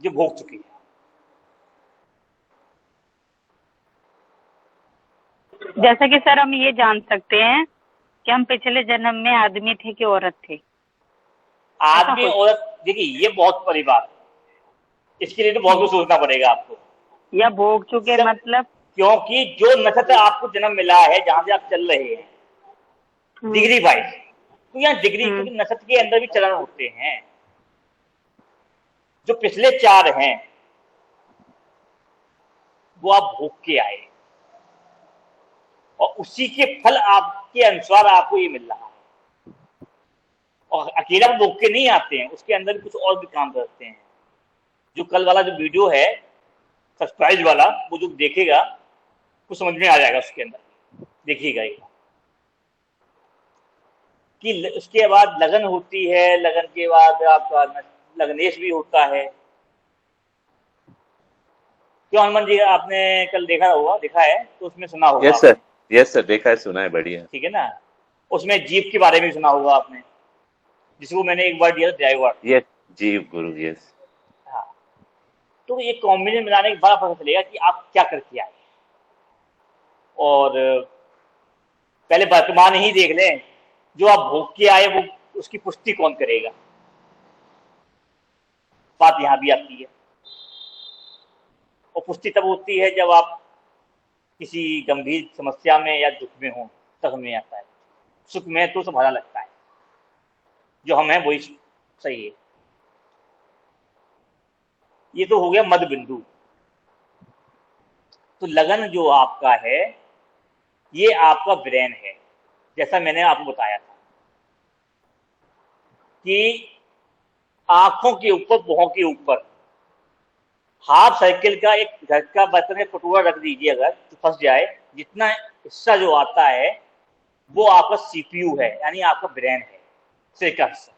जो भोग चुकी है। जैसा कि सर हम ये जान सकते हैं कि हम पिछले जन्म में आदमी थे कि औरत थे? आदमी औरत, देखिए ये बहुत बड़ी बात, इसके लिए तो बहुत कुछ सोचना पड़ेगा आपको। या भोग चुके मतलब? क्योंकि जो नक्षत्र आपको जन्म मिला है, जहां से आप चल रहे हैं डिग्री वाइज, तो यहाँ डिग्री, क्योंकि नक्षत्र के अंदर भी चरण होते हैं, जो पिछले 4 हैं वो आप भोग के आए। और उसी के फल आपके अनुसार आपको ये मिल रहा है। और अकेला वो भोग के नहीं आते हैं, उसके अंदर कुछ और भी काम करते हैं। जो कल वाला जो वीडियो है सरप्राइज वाला, वो जो देखेगा कुछ समझ में आ जाएगा उसके अंदर, देखिएगा ये कि उसके बाद लगन होती है, लगन के बाद आपका लगनेश भी होता है। क्यों हनुमान जी, आपने कल देखा है तो उसमें सुना होगा यस सर, यस सर, देखा है, सुना है, बढ़िया। ठीक है ना। उसमें जीव के बारे में सुना होगा आपने, जिसको मैंने एक बार दिया था ड्राइवर। यस, जीव गुरु, यस। हाँ, तो ये कॉम्बिनेशन मिलाने के बाद पता चलेगा कि आप क्या करके आए। और पहले वर्तमान ही देख लें, जो आप भोग के आए वो उसकी पुष्टि कौन करेगा, बात यहां भी आती है। और पुष्टि तब होती है जब आप किसी गंभीर समस्या में या दुख में हो, तब हमें आता है। सुख में तो संभाला लगता है, जो हम हैं वही सही है। ये तो हो गया मध्य बिंदु। तो लगन जो आपका है, ये आपका ब्रेन है। जैसा मैंने आपको बताया था कि आंखों के ऊपर, भौं के ऊपर हाफ सर्किल का एक घर का बर्तन में कटोरा रख दीजिए, अगर तो फंस जाए, जितना हिस्सा जो आता है वो आपका सीपीयू है, यानी आपका ब्रेन है, सिर का हिस्सा,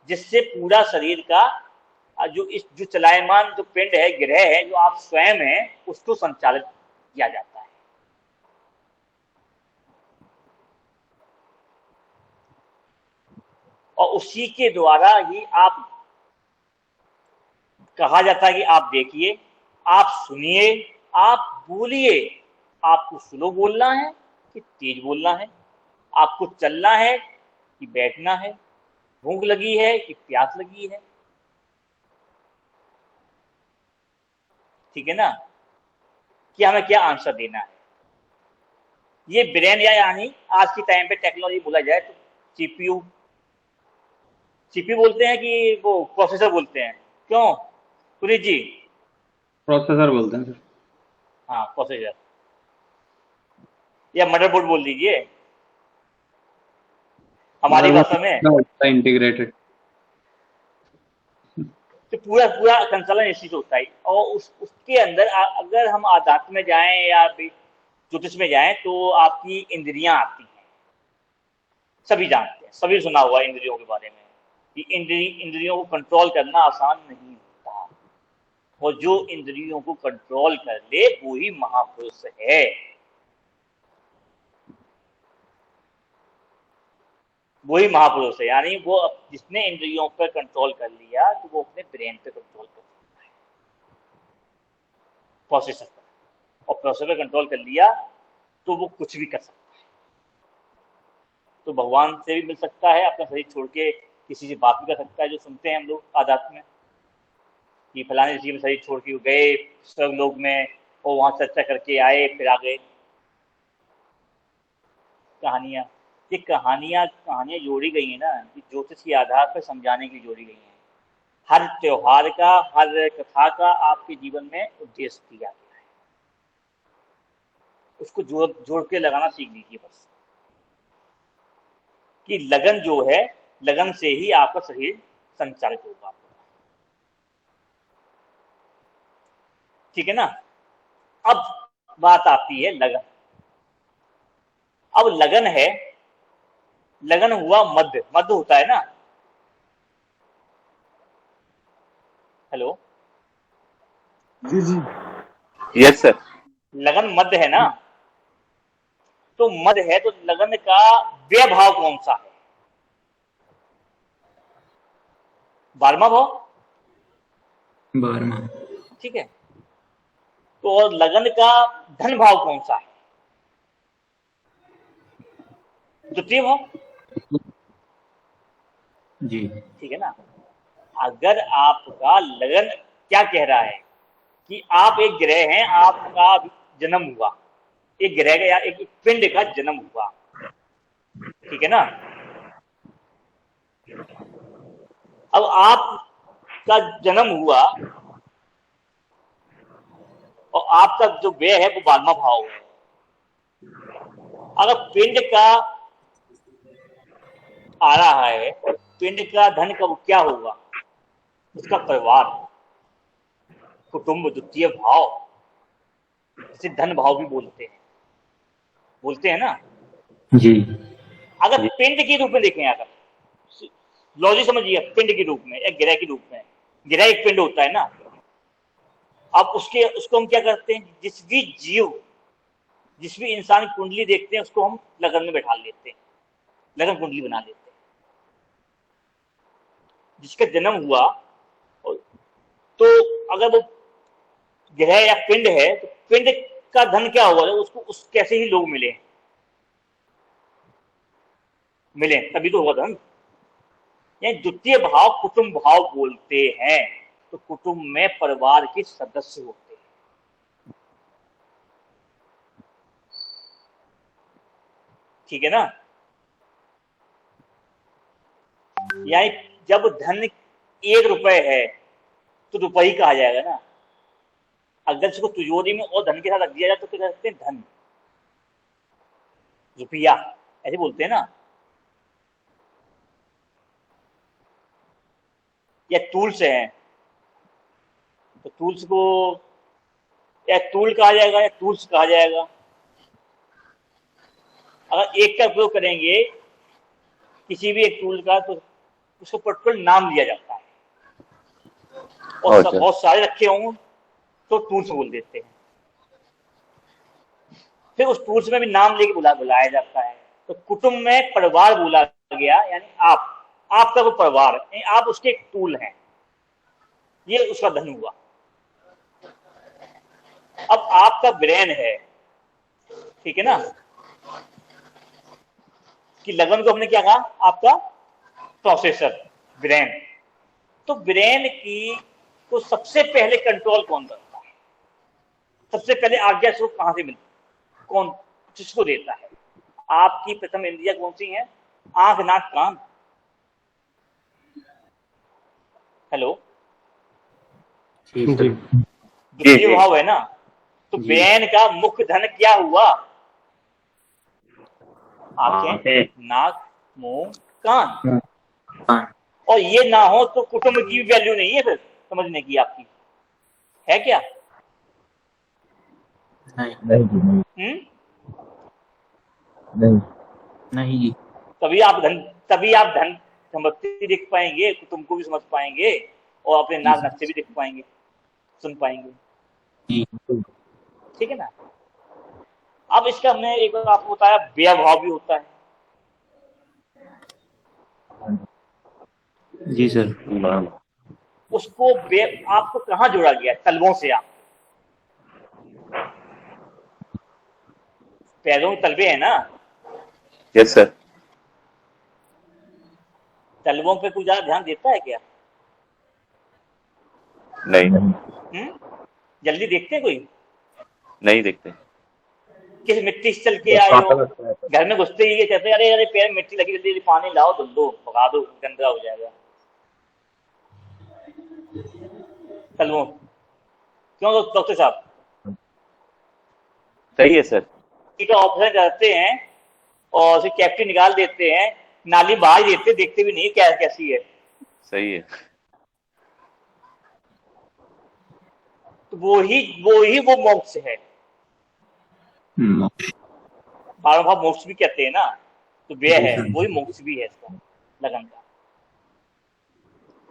जिससे पूरा शरीर का जो चलायमान जो पिंड है, ग्रह है, जो आप स्वयं हैं, उसको संचालित किया जाता है। और उसी के द्वारा ही आप, कहा जाता है कि आप देखिए, आप सुनिए, आप बोलिए। आपको स्लो बोलना है कि तेज बोलना है, आपको चलना है कि बैठना है, भूख लगी है कि प्यास लगी है, ठीक है ना, कि हमें क्या आंसर देना है। ये ब्रेन, या यानी आज के टाइम पे टेक्नोलॉजी बोला जाए तो सीपीयू बोलते हैं कि वो प्रोसेसर बोलते हैं, क्यों पुनीत जी? प्रोसेसर बोलते हैं सर। हाँ, प्रोसेसर या मदरबोर्ड बोल दीजिए हमारी भाषा में। इंटीग्रेटेड, तो पूरा पूरा संचालन इसी से होता है। और उसके अंदर अगर हम आध्यात्म में जाएं या ज्योतिष में जाएं तो आपकी इंद्रियां आती हैं। सभी जानते हैं, सभी सुना हुआ इंद्रियों के बारे में कि इंद्रियों को कंट्रोल करना आसान नहीं होता, और जो इंद्रियों को कंट्रोल कर ले वो ही महापुरुष है। वही महापुरुष है, यानी वो जिसने इंद्रियों पर कंट्रोल कर लिया तो वो अपने ब्रेन पे कंट्रोल कर सकता है, प्रोसेसर पर। और प्रोसेसर पर कंट्रोल कर लिया तो वो कुछ भी कर सकता है। तो भगवान से भी मिल सकता है, अपना शरीर छोड़ के किसी से बात भी कर सकता है, जो सुनते हैं हम लोग आध्यात्म में कि फलाने ऋषि में शरीर छोड़ के गए स्वर्ग लोक में, और वहां चर्चा करके आए, फिर आ गए। कहानियां, ये कहानियां जोड़ी गई है ना, कि ज्योतिष के आधार पर समझाने के लिए जोड़ी गई है। हर त्योहार का, हर कथा का आपके जीवन में उद्देश्य दिया गया है। उसको जोड़ के लगाना सीख लीजिए बस, कि लगन जो है, लगन से ही आपका शरीर संचालित होगा। ठीक है ना। अब बात आती है लगन। अब लगन है, लगन हुआ मध्य, मध्य होता है ना। हेलो जी जी। Yes sir. लगन मध्य है ना। तो मध्य है तो लगन का व्यय भाव कौन सा है? 12वां भाव, 12वां। ठीक है। तो और लगन का धन भाव कौन सा है? द्वितीय भाव, जी। ठीक है ना। अगर आपका लगन क्या कह रहा है कि आप एक ग्रह हैं, आपका जन्म हुआ, एक ग्रह का या एक पिंड का जन्म हुआ, ठीक है ना। अब आपका जन्म हुआ और आपका जो व्यय है वो 12वां भाव है। अगर पिंड का आ रहा है, पिंड का धन का क्या होगा? उसका परिवार, कुटुंब, द्वितीय भाव, जिसे धन भाव भी बोलते हैं ना। जी अगर पिंड के रूप में देखें, अगर लॉजिक समझिए, पिंड के रूप में या ग्रह के रूप में, ग्रह एक पिंड होता है ना। अब उसको हम क्या करते हैं, जिस भी इंसान की कुंडली देखते हैं उसको हम लगन में बैठा लेते हैं, लगन कुंडली बना लेते हैं। जिसका जन्म हुआ तो अगर वो ग्रह या पिंड है तो पिंड का धन क्या हुआ, उसको कैसे ही लोग मिले तभी तो होगा धन। यानी द्वितीय भाव कुटुंब भाव बोलते हैं। तो कुटुंब में परिवार के सदस्य होते हैं। ठीक है ना। यानी जब धन 1 रुपए है तो रुपये कहा जाएगा ना। अगर इसको तिजोरी में और धन के साथ रख दिया जाए तो क्या कहते हैं? धन, रुपया, ऐसे बोलते हैं ना। या टूल्स है तो टूल्स को या टूल कहा जाएगा या टूल्स कहा जाएगा। अगर एक का उपयोग करेंगे किसी भी एक टूल का तो उसको पर्टिकुलर नाम दिया जाता है, और बहुत सारे रखे हों तो टूल्स बोल देते हैं। फिर उस टूल्स में भी नाम लेके बुलाया जाता है। तो कुटुंब में परिवार बोला गया, यानी आपका वो परिवार, आप उसके एक टूल हैं, ये उसका धन हुआ। अब आपका ब्रेन है, ठीक है ना, कि लगन को हमने क्या कहा, आपका प्रोसेसर ब्रेन। तो ब्रेन को सबसे पहले कंट्रोल कौन करता है? सबसे पहले आज्ञा स्वरूप कहां से मिलती, कौन किसको देता है? आपकी प्रथम इंद्रिया कौन सी है? आंख, नाक, कान। हेलो, द्वितीय भाव है ना। तो ब्रेन का मुख्य धन क्या हुआ? आंखें, नाक, मुंह, कान। और ये ना हो तो कुटुंब की वैल्यू नहीं है फिर समझने की आपकी, है क्या? नहीं। तभी आप धन संपत्ति देख पाएंगे, कुटुंब को भी समझ पाएंगे, और अपने नाक नक्शे भी देख पाएंगे, सुन पाएंगे। ठीक है ना। अब इसका हमने एक बार आपको बताया, व्यय भाव भी होता है। जी सर। उसको आपको कहाँ जोड़ा गया? तलवों से। आप पैरों में तलवे है ना। Yes sir. तलवों पे कोई ज्यादा ध्यान देता है क्या? नहीं। जल्दी देखते हैं कोई? नहीं देखते। किस मिट्टी से चल के आए हो, घर में घुसते ही कहते हैं अरे पैर में मिट्टी लगी, जल्दी पानी लाओ, धुल दो, भगा दो, गंदा हो जाएगा। तलवों क्यों डॉक्टर साहब? सही है सर। का ऑपरेशन करते हैं और उसे कैप्टी निकाल देते हैं, नाली बाहर देते, देखते भी नहीं क्या कैसी है। सही है। तो वो मोक्ष है। 12वां भाव मोक्ष भी कहते हैं ना। तो व्यय है, वही मोक्ष भी है इसका, लगन का।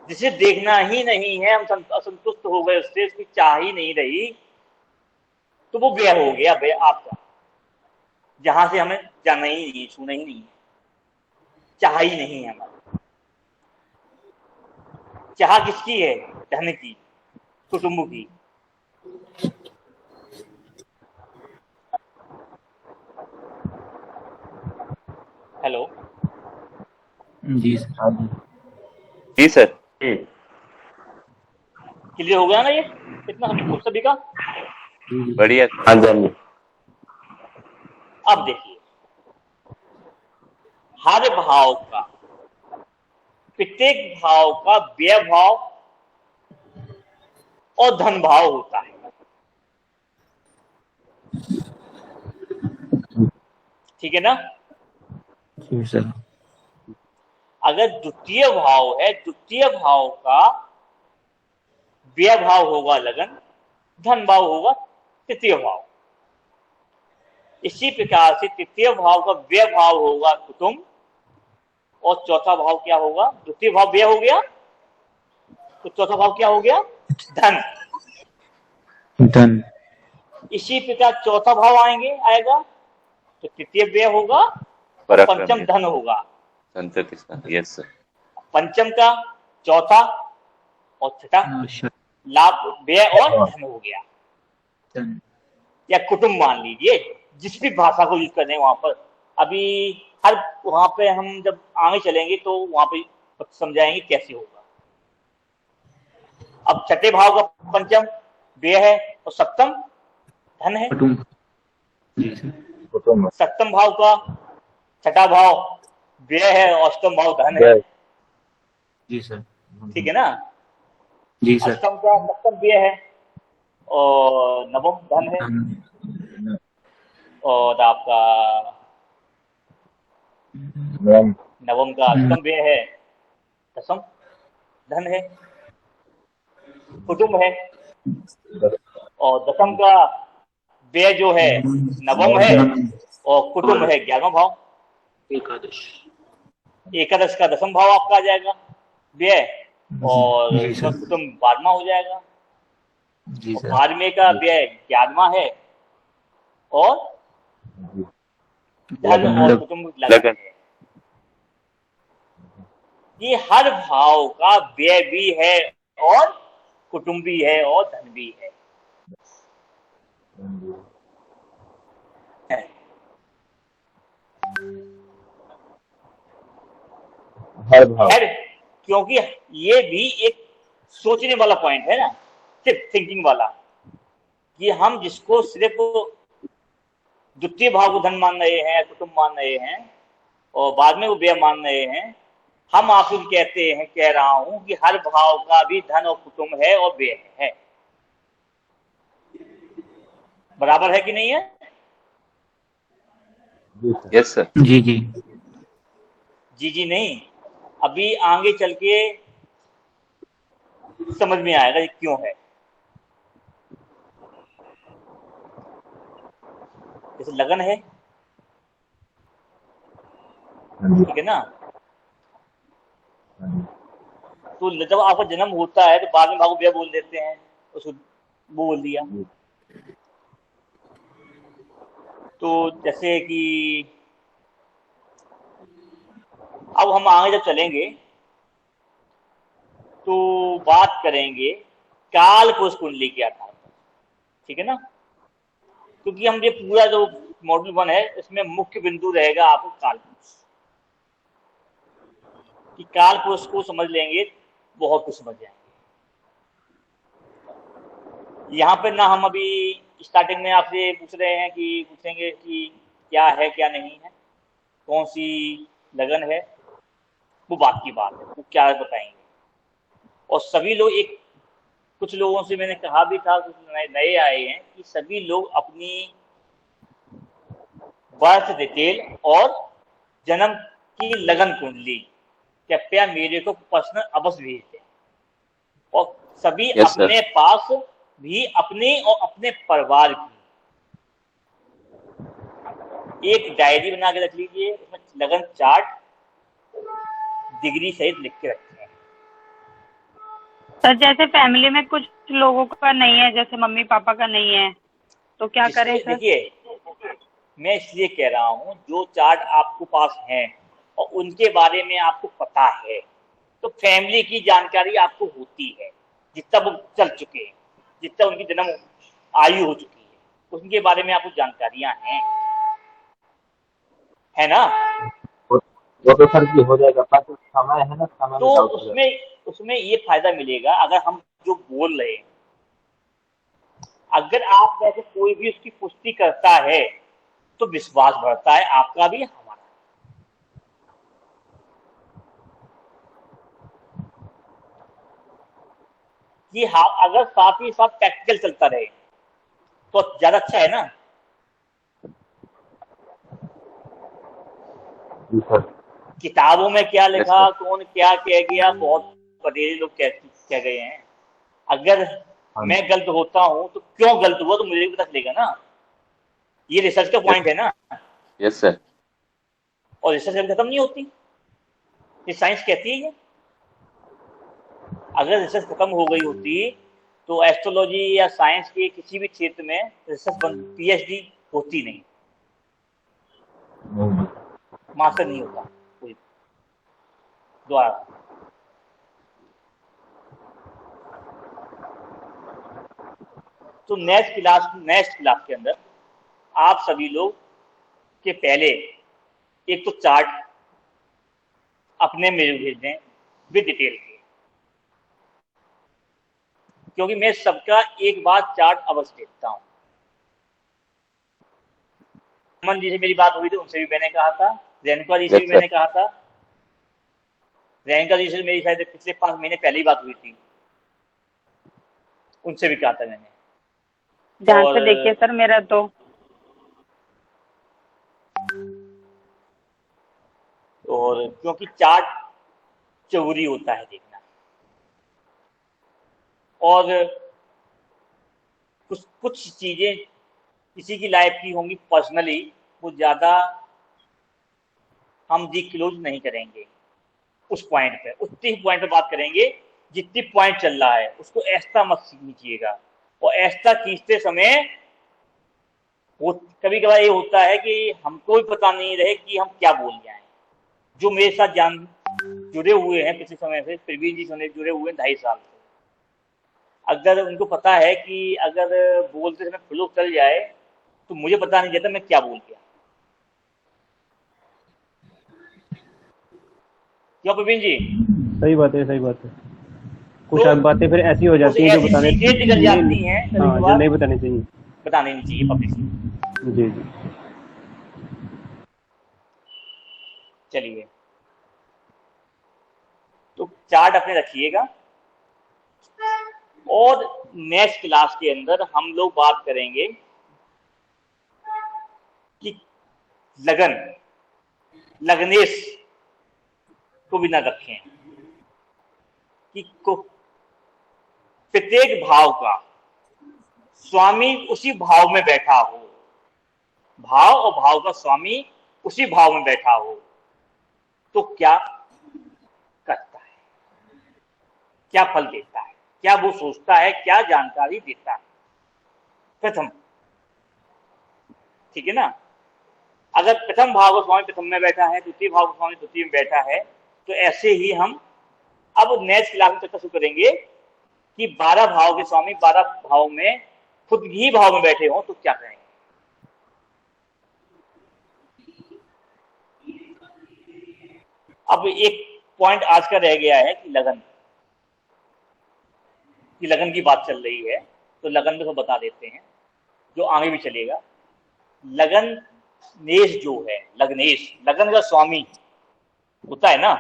जिसे देखना ही नहीं है, हम असंतुष्ट हो गए उससे, उसकी चाह ही नहीं रही, तो वो व्यय हो गया, व्यय आपका, जहां से हमें जाना ही नहीं, छूना ही नहीं, चाह ही नहीं है हमारी। चाह किसकी है? धन की, कुटुंब की। हेलो, जी सर। जी सर। क्लियर हो गया ना ये इतना हम सभी का? बढ़िया। अब देखिए, हर भाव का, प्रत्येक भाव का व्यय भाव और धन भाव होता है। ठीक है ना। जी सर। अगर द्वितीय भाव है, द्वितीय भाव का व्यय भाव होगा लगन, धन भाव होगा तृतीय भाव। इसी प्रकार से तृतीय भाव का व्यय भाव होगा कुटुंब, और चौथा भाव क्या होगा, द्वितीय भाव व्यय हो गया तो चौथा भाव क्या हो गया, धन। धन। इसी प्रकार चौथा भाव आएगा तो तृतीय व्यय होगा और पराक्रम पंचम धन होगा। संतति इसका, यस सर। पंचम का चौथा और छठा लाभ व्यय और धन हो गया, धन। या कुटुंब मान लीजिए, जिस भी भाषा को यूज कर रहे हैं वहां पर। अभी हर वहां पे हम जब आगे चलेंगे तो वहां पे समझाएंगे कैसे होगा। अब छठे भाव का पंचम व्यय है और सप्तम धन है। कुटुंब। जी सर। कुटुंब। सप्तम भाव का छठा भाव व्यय है और अष्टम भाव धन है। जी सर। ठीक है ना। जी सर। अष्टम का सप्तम व्यय है और नवम धन है, और आपका नवम का अष्टम व्यय है, दसम धन है, कुटुंब है। और दसम का व्यय जो है नवम है और कुटुंब है 11वां भाव। एकादश। एकादश का दसम भाव आपका आ जाएगा व्यय, और उसका कुटुंब 12वां हो जाएगा। जी सर। 12वें का व्यय 11वां है और धन और कुटुंब लगन है। ये हर भाव का व्यय भी है और कुटुंब भी है और धन भी है। हर भाव। खैर, क्योंकि ये भी एक सोचने वाला पॉइंट है ना, सिर्फ थिंकिंग वाला, कि हम जिसको सिर्फ द्वितीय भाव को धन मान रहे हैं, कुटुंब मान रहे हैं, और बाद में वो व्यय मान रहे हैं। हम आपको कहते हैं, कह रहा हूं कि हर भाव का भी धन और कुटुंब है और व्यय है। बराबर है कि नहीं है? Yes sir. जी जी। जी नहीं, अभी आगे चल के समझ में आएगा ये क्यों है। जैसे लगन है, ठीक है ना, तो जब आपका जन्म होता है तो बाद में भागो व्यय बोल देते हैं, उसको वो बोल दिया। तो जैसे कि अब हम आगे जब चलेंगे तो बात करेंगे काल पुरुष कुंडली के आधार पर, ठीक है ना। क्योंकि हम ये पूरा जो मॉड्यूल 1 है इसमें मुख्य बिंदु रहेगा आपको काल पुरुष, कि काल पुरुष को समझ लेंगे बहुत कुछ समझ जाएंगे। यहाँ पे ना हम अभी स्टार्टिंग में आपसे पूछेंगे कि क्या है क्या नहीं है, कौन सी लगन है, वो बात की बात है, वो क्या बताएंगे। और सभी लोग कुछ लोगों से मैंने कहा भी था, कुछ नए आए हैं, कि सभी लोग अपनी बर्थ डिटेल और जन्म की लगन कुंडली कृपया मेरे को पर्सनल अवश्य भेज दें। और सभी अपने पास भी अपने और अपने परिवार की एक डायरी बना के रख लीजिए, उसमें लगन चार्ट डिग्री सहित लिख के रखें। सर जैसे फैमिली में कुछ लोगों का नहीं है, जैसे मम्मी पापा का नहीं है, तो क्या करें सर? देखिए, मैं इसलिए कह रहा हूँ, जो चार्ट आपको पास हैं और उनके बारे में आपको पता है, तो फैमिली की जानकारी आपको होती है, जितना वो चल चुके हैं, जितना उनकी जन्म आयु हो चुकी है, उनके बारे में आपको जानकारियां हैं, है ना। वो तो सर जी हो जाएगा, पर समय है ना, समय तो में उसमें ये फायदा मिलेगा, अगर हम जो बोल रहे हैं, अगर आप जैसे कोई भी उसकी पुष्टि करता है तो विश्वास बढ़ता है, आपका भी हमारा। कि हाँ, अगर साथ ही साथ प्रैक्टिकल चलता रहे तो ज्यादा अच्छा है ना। जी सर। किताबों में क्या यस लिखा, सर। कौन क्या कह गया, बहुत बतेरे लोग कह गए हैं। अगर हाँ मैं गलत होता हूं तो क्यों गलत हुआ तो मुझे भी पता चलेगा ना। ये रिसर्च का पॉइंट है ना। Yes sir. और रिसर्च कभी खत्म नहीं होती, ये साइंस कहती है ये। अगर रिसर्च खत्म हो गई होती तो एस्ट्रोलॉजी या साइंस के किसी भी क्षेत्र में रिसर्च पीएचडी होती नहीं, मास्टर नहीं होता कोई द्वारा। तो नेक्स्ट क्लास के अंदर आप सभी लोग के पहले एक तो चार्ट अपने मेल भेज दें विद डिटेल के, क्योंकि मैं सबका एक बार चार्ट अवश्य देखता हूं। अमन जी से मेरी बात हुई थी, उनसे भी मैंने कहा था, रेणुका जी से यस भी सर। मैंने कहा था। रेणुका जी से मेरी शायद पिछले 5 महीने पहले ही बात हुई थी, उनसे भी कहा था मैंने। ध्यान और से देखिए सर मेरा तो। और क्योंकि चार्ट जरूरी होता है देखना, और कुछ चीजें किसी की लाइफ की होंगी पर्सनली, वो ज्यादा हम डिस्क्लोज नहीं करेंगे उस पॉइंट पे, उतनी पॉइंट पे बात करेंगे जितनी पॉइंट चल रहा है। उसको ऐसा मत खींचिएगा, और ऐसा खींचते समय वो कभी कभार ये होता है कि हमको भी पता नहीं रहे कि हम क्या बोल जाएं। जो मेरे साथ जुड़े हुए हैं पिछले समय से, प्रवीण जी से जुड़े हुए हैं 2.5 साल से, अगर उनको पता है कि अगर बोलते समय फ्लो चल जाए तो मुझे पता नहीं चलता मैं क्या बोल गया। क्यों प्रवीण जी? सही बात है, सही बात है। कुछ तो बातें फिर ऐसी हो जाती हैं जो ऐसी बताने सीक्रेट निकल जाती हैं कभी हाँ, जो कभार, नहीं बतानी चाहिए। बतानी नहीं चाहिए पब्लिक से। जी जी। चलिए, तो चार्ट अपने रखिएगा, और नेक्स्ट क्लास के अंदर हम लोग बात करेंगे कि लगनेश को भी न रखें, कि प्रत्येक भाव का स्वामी उसी भाव में बैठा हो, भाव और भाव का स्वामी उसी भाव में बैठा हो तो क्या करता है, क्या फल देता है, क्या वो सोचता है, क्या जानकारी देता है। प्रथम, ठीक है ना। अगर प्रथम भाव का स्वामी प्रथम में बैठा है, द्वितीय भाव का स्वामी द्वितीय में बैठा है, तो ऐसे ही हम अब नेक्स्ट क्लास में चर्चा शुरू करेंगे कि 12 भाव के स्वामी 12 भाव में खुद ही भाव में बैठे हों तो क्या करेंगे। अब एक पॉइंट आज का रह गया है कि लगन की बात चल रही है, तो लगन में तो बता देते हैं, जो आगे भी चलेगा। लगनेश जो है, लगन का स्वामी होता है ना,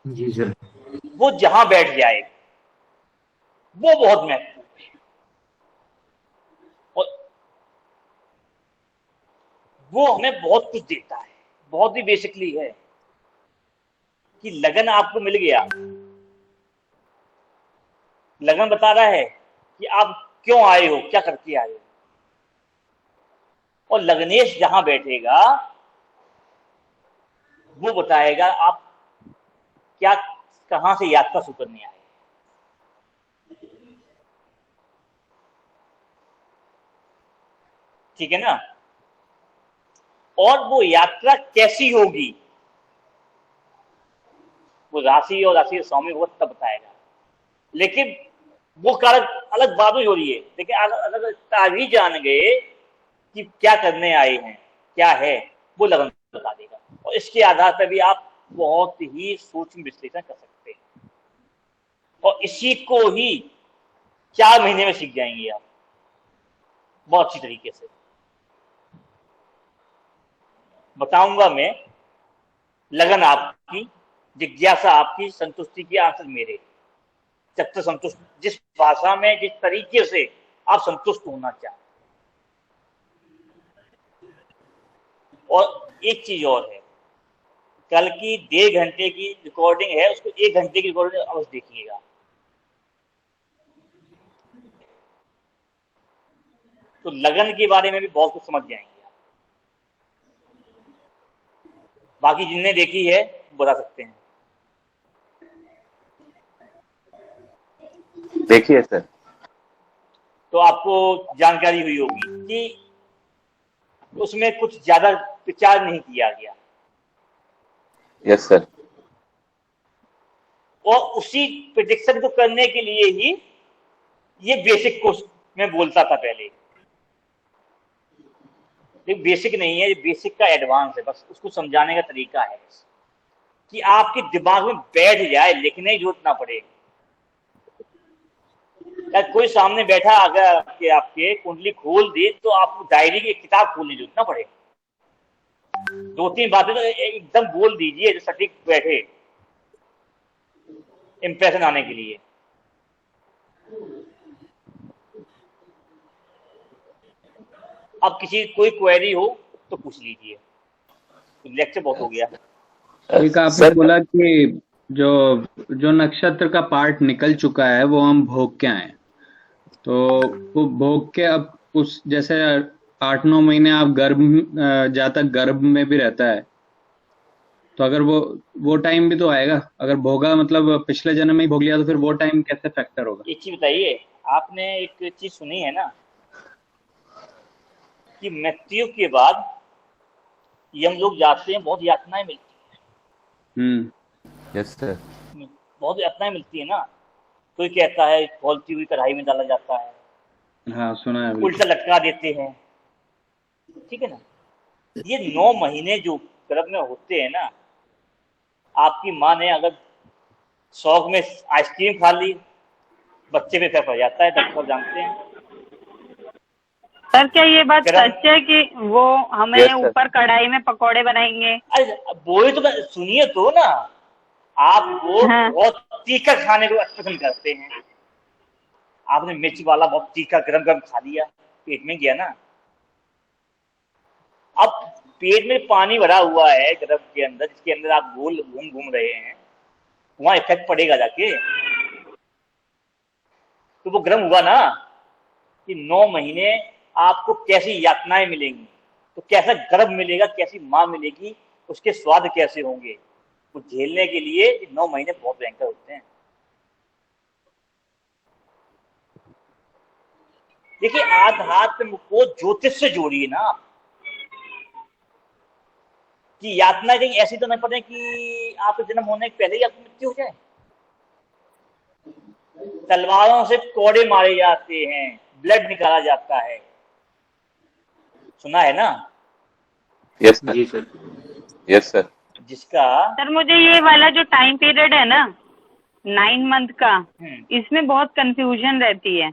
जी सर। वो जहां बैठ जाए वो बहुत महत्वपूर्ण है, और वो हमें बहुत कुछ देता है। बहुत ही बेसिकली है कि लगन आपको मिल गया, लगन बता रहा है कि आप क्यों आए हो, क्या करके आए हो, और लगनेश जहां बैठेगा वो बताएगा आप क्या कहां से यात्रा शुरू करने आए। ठीक है ना। और वो यात्रा कैसी होगी वो राशि और राशि स्वामी वो तब बताएगा, लेकिन वो कारक अलग बात हो रही है, लेकिन अगर तभी जान गए कि क्या करने आए हैं, क्या है, वो लगन बता देगा, और इसके आधार पर भी आप बहुत ही सूक्ष्म विश्लेषण कर सकते हैं, और इसी को ही 4 महीने में सीख जाएंगे आप बहुत अच्छी तरीके से। बताऊंगा मैं, लगन आपकी, जिज्ञासा आपकी, संतुष्टि की आंसर मेरे। जब तक संतुष्ट, जिस भाषा में जिस तरीके से आप संतुष्ट होना चाहते, और एक चीज और है, कल की 1.5 घंटे की रिकॉर्डिंग है, उसको 1 घंटे की रिकॉर्डिंग अवश्य देखिएगा। तो लगन के बारे में भी बहुत कुछ समझ जाएंगे। बाकी जिनने देखी है बता सकते हैं। देखिए सर। तो आपको जानकारी हुई होगी कि उसमें कुछ ज्यादा विचार नहीं किया गया। Yes sir. और उसी प्रिडिक्शन को करने के लिए ही ये बेसिक कोर्स मैं बोलता था पहले। ये बेसिक नहीं है, ये बेसिक का एडवांस है, बस उसको समझाने का तरीका है बस, कि आपके दिमाग में बैठ जाए, लिखने की जरूरत ना पड़े। कोई सामने बैठा अगर कि आपके कुंडली खोल दे तो आपको डायरी की किताब खोलने की जरूरत ना पड़े। 2-3 बातें तो एकदम बोल दीजिए जो सटीक बैठे, इंप्रेशन आने के लिए। अब किसी कोई क्वेरी हो तो पूछ लीजिए। लेक्चर बहुत हो गया। एक आपने बोला कि जो जो नक्षत्र का पार्ट निकल चुका है वो हम भोग के आए, तो वो भोग के अब उस जैसे 8-9 महीने आप गर्भ जहाँ तक गर्भ में भी रहता है, तो अगर वो टाइम भी तो आएगा। अगर भोगा मतलब पिछले जन्म में ही भोग लिया तो फिर वो टाइम कैसे फैक्टर होगा? एक चीज बताइए, आपने एक चीज सुनी है ना कि मृत्यु के बाद ये हम लोग जाते हैं, बहुत यातनाएं मिलती हैं। Yes sir. बहुत यातनाएं मिलती है ना। कोई कहता है खौलती हुई कढ़ाई में डाला जाता है, हाँ सुना है। उल्टा लटका देते हैं, ठीक है ना। ये 9 महीने जो गर्भ में होते हैं ना, आपकी माँ ने अगर शौक में आइसक्रीम खा ली, बच्चे पे फर्क पड़ जाता है, डॉक्टर जानते हैं। सर क्या ये बात सच है कि वो हमें ऊपर कढ़ाई में पकोड़े बनाएंगे? अरे वो ही तो सुनिए तो ना, आप वो बहुत तीखा खाने को पसंद करते हैं। आपने मिर्च वाला बहुत तीखा गरम गरम खा लिया, पेट में गया ना। अब पेट में पानी भरा हुआ है गर्भ के अंदर, जिसके अंदर आप गोल घूम रहे हैं, वहां इफेक्ट पड़ेगा जाके। तो वो गर्म हुआ ना कि 9 महीने आपको कैसी यातनाएं मिलेंगी, तो कैसा गर्भ मिलेगा, कैसी माँ मिलेगी, उसके स्वाद कैसे होंगे, वो झेलने के लिए 9 महीने बहुत भयंकर होते हैं। देखिए आध्यात्म को ज्योतिष से जोड़िए ना आप, कि यातना कहीं ऐसी तो नहीं पड़े कि आपके जन्म होने के पहले ही आपकी मृत्यु हो जाए। तलवारों से कोड़े मारे जाते हैं, ब्लड निकाला जाता है, सुना है ना? Yes sir. जी सर। Yes sir. जिसका सर मुझे ये वाला जो टाइम पीरियड है ना 9 मंथ का, इसमें बहुत कंफ्यूजन रहती है।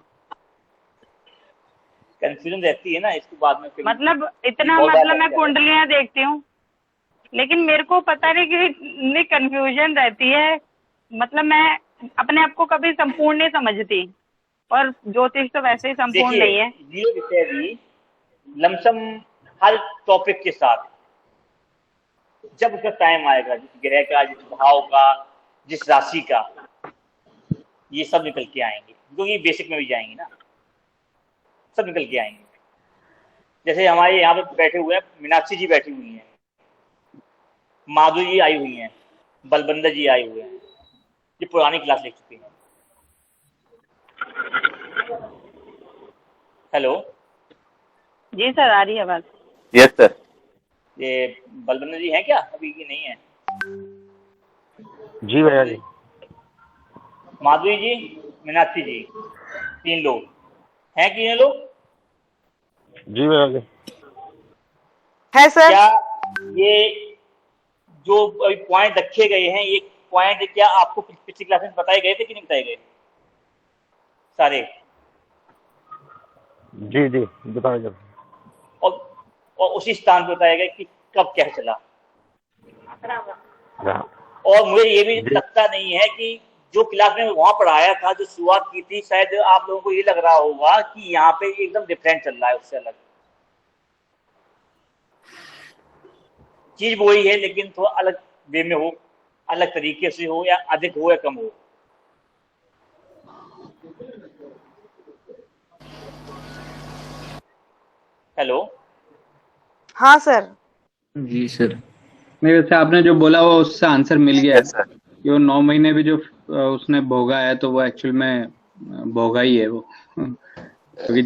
कंफ्यूजन रहती है ना, इसके बाद में मतलब इतना मतलब मैं कुंडलियां देखती हूँ, लेकिन मेरे को पता नहीं कि इतनी कंफ्यूजन रहती है। मतलब मैं अपने आप को कभी संपूर्ण नहीं समझती, और ज्योतिष तो वैसे ही संपूर्ण नहीं है। ये विषय भी लमसम हर टॉपिक के साथ, जब उसका टाइम आएगा, जिस ग्रह का, जिस भाव का, जिस राशि का, ये सब निकल के आएंगे, क्योंकि बेसिक में भी जाएंगे ना, सब निकल के आएंगे। जैसे हमारे यहाँ पे बैठे हुए हैं, मीनाक्षी जी बैठी हुई हैं, माधुरी जी आई हुई हैं, बलबंदर जी आए हुए हैं, ये पुरानी क्लास ले चुके हैं। हेलो जी सर, आ रही है आवाज? Yes sir. ये बलबंदर जी हैं क्या अभी की? नहीं है जी भैया जी। माधुरी जी, मीनाक्षी जी, 3 लोग हैं कि ये लोग? जी भैया जी। है सर। क्या ये जो अभी पॉइंट रखे गए हैं, ये पॉइंट क्या आपको पिछली क्लास में बताए गए थे कि नहीं बताए गए सारे? जी जी बताइए। और उसी स्थान पे बताया गया कि कब क्या चला। हाँ। और मुझे ये भी लगता नहीं है कि जो क्लास में वहां पढ़ाया था, जो शुरुआत की थी, शायद आप लोगों को ये लग रहा होगा कि यहाँ पे एकदम डिफरेंट चल रहा है उससे अलग। चीज वही है, लेकिन थोड़ा अलग वे में हो, अलग तरीके से हो, या अधिक हो या कम हो। हेलो। हाँ सर। जी सर। मेरे से आपने जो बोला वो उससे आंसर मिल गया है यस सर। कि वो 9 महीने भी जो उसने भोगा है तो वो एक्चुअल में भोगा ही है वो क्योंकि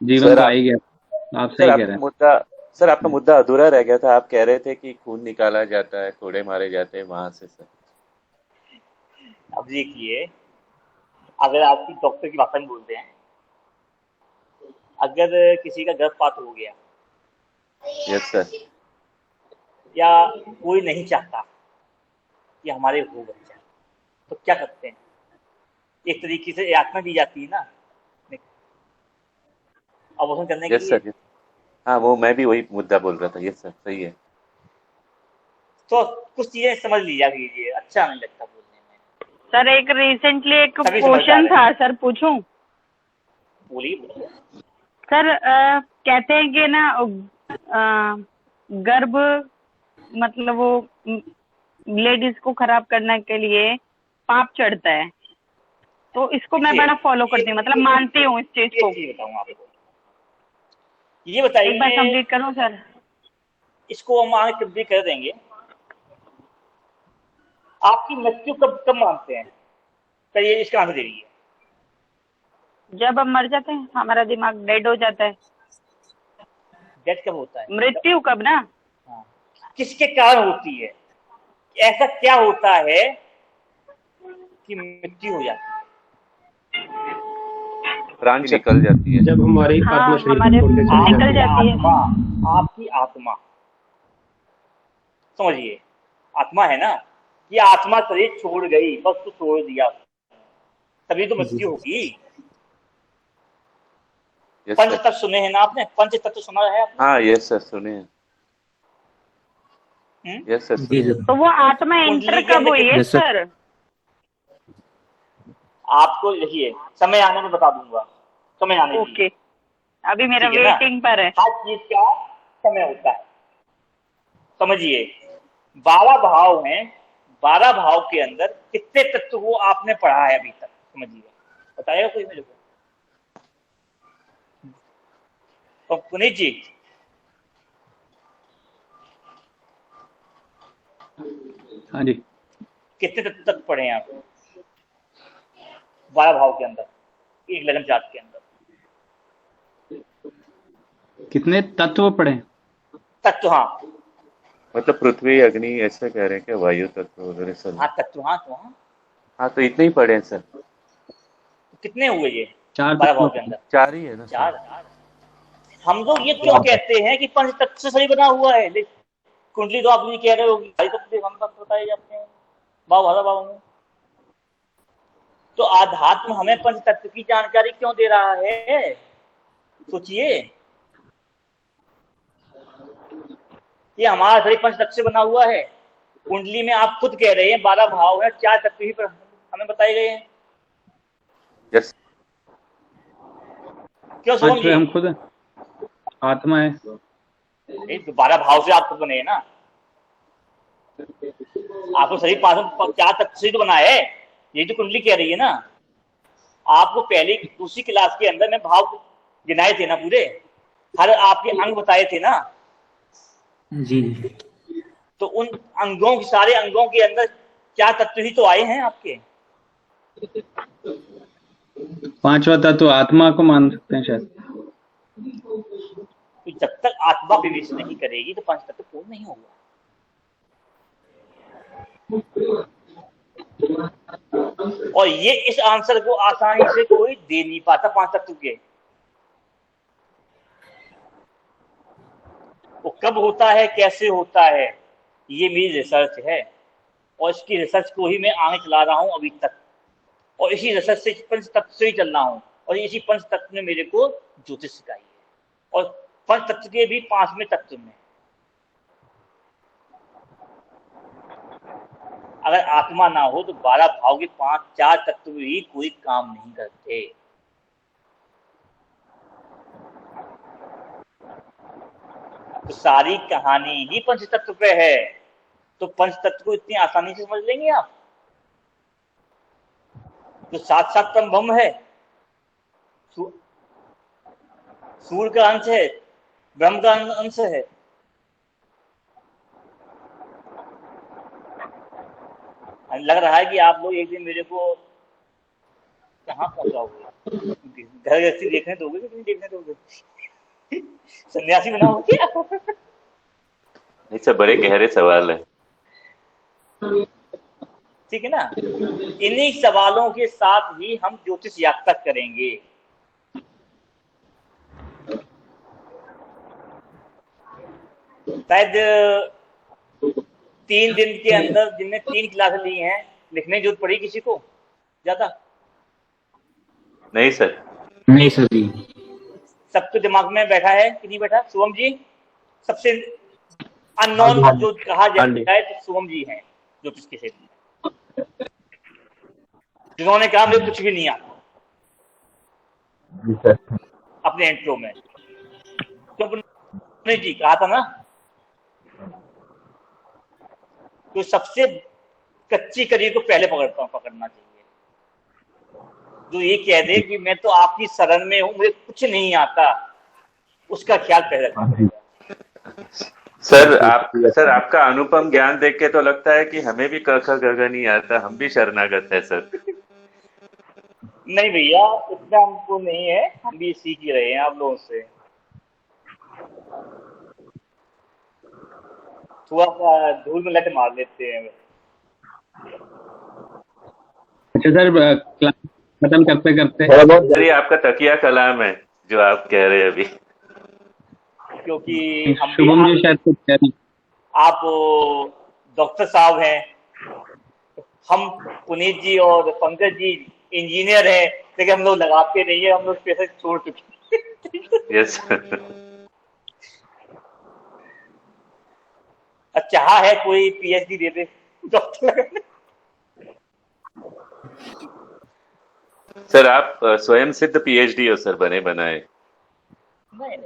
जीवन सर तो आ आप ही गया। आप सर सही कह आपका रहे हैं। मुद्दा सर आपका मुद्दा अधूरा रह गया था। आप कह रहे थे कि खून निकाला जाता है, कोड़े मारे जाते हैं वहां से सर। अब देखिए, अगर आपकी डॉक्टर की भाषा में बोलते हैं, अगर किसी का गर्भपात हो गया यस सर। या कोई नहीं चाहता कि हमारे हो बच्चा, तो क्या करते हैं? एक तरीके से यातना दी जाती है ना अबॉर्शन करने के यस लिए। सर। हाँ, वो मैं भी वही मुद्दा बोल रहा था। यस सर, सही है। तो कुछ चीजें समझ लिया कीजिए, अच्छा नहीं लगता बोलने में। सर एक रिसेंटली एक सभी क्वेश्चन समझदार था हैं। सर, पूछूं? बोलिए। सर कहते हैं कि ना गर्भ मतलब वो लेडीज को खराब करने के लिए पाप चढ़ता है, तो इसको मैं देखिए, बड़ा फॉलो करती हूँ, मतलब मानती हूँ इस चीज एक को। चीज बताऊं आपको, ये एक बार बताइए, कंप्लीट करूँ सर? इसको हम आगे कंप्लीट कर देंगे। आपकी मृत्यु कब कब मानते हैं? कहिए, इसका आंसर दे दीजिए। जब हम मर जाते हैं, हमारा दिमाग डेड हो जाता है। डेथ कब होता है? मृत्यु कब ना? हाँ। किसके कारण होती है? ऐसा क्या होता है कि मृत्यु हो जाती है? प्राण निकल जाती है। जब हमारी हाँ, आत्मा शरीर हमारे को छोड़ के चली निकल जाती है। जाती है। आत्मा, आपकी आत्मा, समझिए, आत्मा है ना, कि आत्मा शरीर छोड़ गई, बस तो छोड़ दिया, तभी तो जी मृत्यु होगी। यस पंच सर। तत्व सुने हैं ना आपने? पंच तत्व सुना है आपने? हाँ यस सर, सुने हैं। यस सर, जी सुने हैं। सर। तो वो आत्मा एंटर कुंडली के कब अंदर हुई है यस सर। सर? आपको देखिए, समय आने में बता दूंगा, समय आने दीजिए। ओके, अभी मेरा ठीक है ना? वेटिंग पर है। हर चीज का समय होता है, समझिए। 12 भाव हैं, 12 भाव के अंदर कितने तत्व वो आपने पढ़ा है अभी तक, समझिए, बताएगा कोई मेरे को? तो पुनीत जी, हाँ जी। कितने तत्व तक पढ़े हैं आप 12 भाव के अंदर, एक लगन चार्ट के अंदर? कितने तत्व पढ़े? तत्व, हाँ मतलब पृथ्वी, अग्नि, ऐसा कह रहे हैं क्या? वायु तत्व वगैरह सब? हाँ, तत्व, हाँ तो हाँ। हाँ, तो इतने ही पढ़े हैं सर। तो कितने हुए ये 4 12 भाव तत्व के पढ़े। अंदर? 4 ही है ना सर? 4। हम लोग ये क्यों कहते हैं कि पंच तत्व से शरीर बना हुआ है? कुंडली तो आप नहीं कह रहे हो, भाई तत्व हम तत्व बताए जाते हैं भाव 12 भाव में। तो आध्यात्म हमें पंच तत्व की जानकारी क्यों दे रहा है? सोचिए, ये हमारा शरीर पंच तत्व से बना हुआ है। कुंडली में आप खुद कह रहे हैं 12 भाव है, 4 तत्व ही पर हमें बताए गए हैं। यस। क्यों शुभम जी? हम खुद आत्मा है। 12 भाव से आप खुद बने हैं ना, आपको शरीर 4 तत्व से तो बना है, ये तो कुंडली कह रही है ना। आपको पहले दूसरी क्लास के अंदर में भाव गिनाए थे ना पूरे, हर आपके अंग बताए थे ना। जी। तो उन अंगों के, सारे अंगों के अंदर 4 तत्व ही तो आए हैं आपके। 5वां तत्व आत्मा को मान सकते हैं शायद। तो जब तक आत्मा प्रवेश नहीं करेगी तो पंच तत्व पूर्ण नहीं होगा। और ये इस आंसर को आसानी से कोई दे नहीं पाता 5 तत्व के। वो कब होता है, कैसे होता है, ये मेरी रिसर्च है, और इसकी रिसर्च को ही मैं आगे चला रहा हूं अभी तक, और इसी रिसर्च से पंच तत्व से ही चल रहा हूं, और इसी पंच तत्व ने मेरे को ज्योतिष सिखाई है। और पंच तत्व के भी 5वें तत्व में अगर आत्मा ना हो तो 12 भाव के 4 तत्व भी कोई काम नहीं करते। तो सारी कहानी ही पंचतत्व पे है, तो पंचतत्व को इतनी आसानी से समझ लेंगे आप? तो साथ साथ परम ब्रह्म है, सूर्य का अंश है, ब्रह्म का अंश है। लग रहा है कि आप लोग एक दिन मेरे को कहाँ पहुंचाओगे, घर गृहस्थी देखने दोगे कि नहीं देखने दोगे? सन्यासी बनाओ क्या? ये सब बड़े गहरे सवाल है। ठीक है ना? इन्हीं सवालों के साथ ही हम ज्योतिष यात्रा करेंगे। शायद 3 दिन के अंदर जिनने 3 क्लास ली हैं, लिखने की जरूरत पड़ी किसी को ज्यादा? नहीं सर। नहीं सर जी। सबके दिमाग में बैठा है कि नहीं बैठा? शुभम जी सबसे अननोन जो कहा जाता है तो शुभम जी हैं ज्योतिष के क्षेत्र में, जिन्होंने कहा मुझे कुछ भी नहीं आता अपने इंट्रो में। तो अपने जी कहा था ना, तो सबसे कच्ची कड़ी को पहले पकड़ना चाहिए। जो ये कह दे कि मैं तो आपकी शरण में हूं, मुझे कुछ नहीं आता, उसका ख्याल पहले रखना चाहिए। सर आपका अनुपम ज्ञान देख के तो लगता है कि हमें भी क ख ग घ नहीं आता, हम भी शरणागत है सर। नहीं भैया, इतना हमको नहीं है, हम भी सीख ही रहे हैं आप लोगों से। थोड़ा सा धूल में लट मार लेते हैं। अच्छा सर, क्लास खत्म करते सर ये आपका तकिया कलाम है जो आप कह रहे हैं अभी, क्योंकि हम शुभम जी शायद कुछ कह रही। आप डॉक्टर साहब हैं, हम पुनीत जी और पंकज जी इंजीनियर हैं, लेकिन हम लोग लगाते नहीं है, हम लोग पैसे छोड़ चुके हैं। यस चाहा है कोई पीएचडी दे दे डॉक्टर। सर आप स्वयं सिद्ध पीएचडी हो सर, बने बनाए। नहीं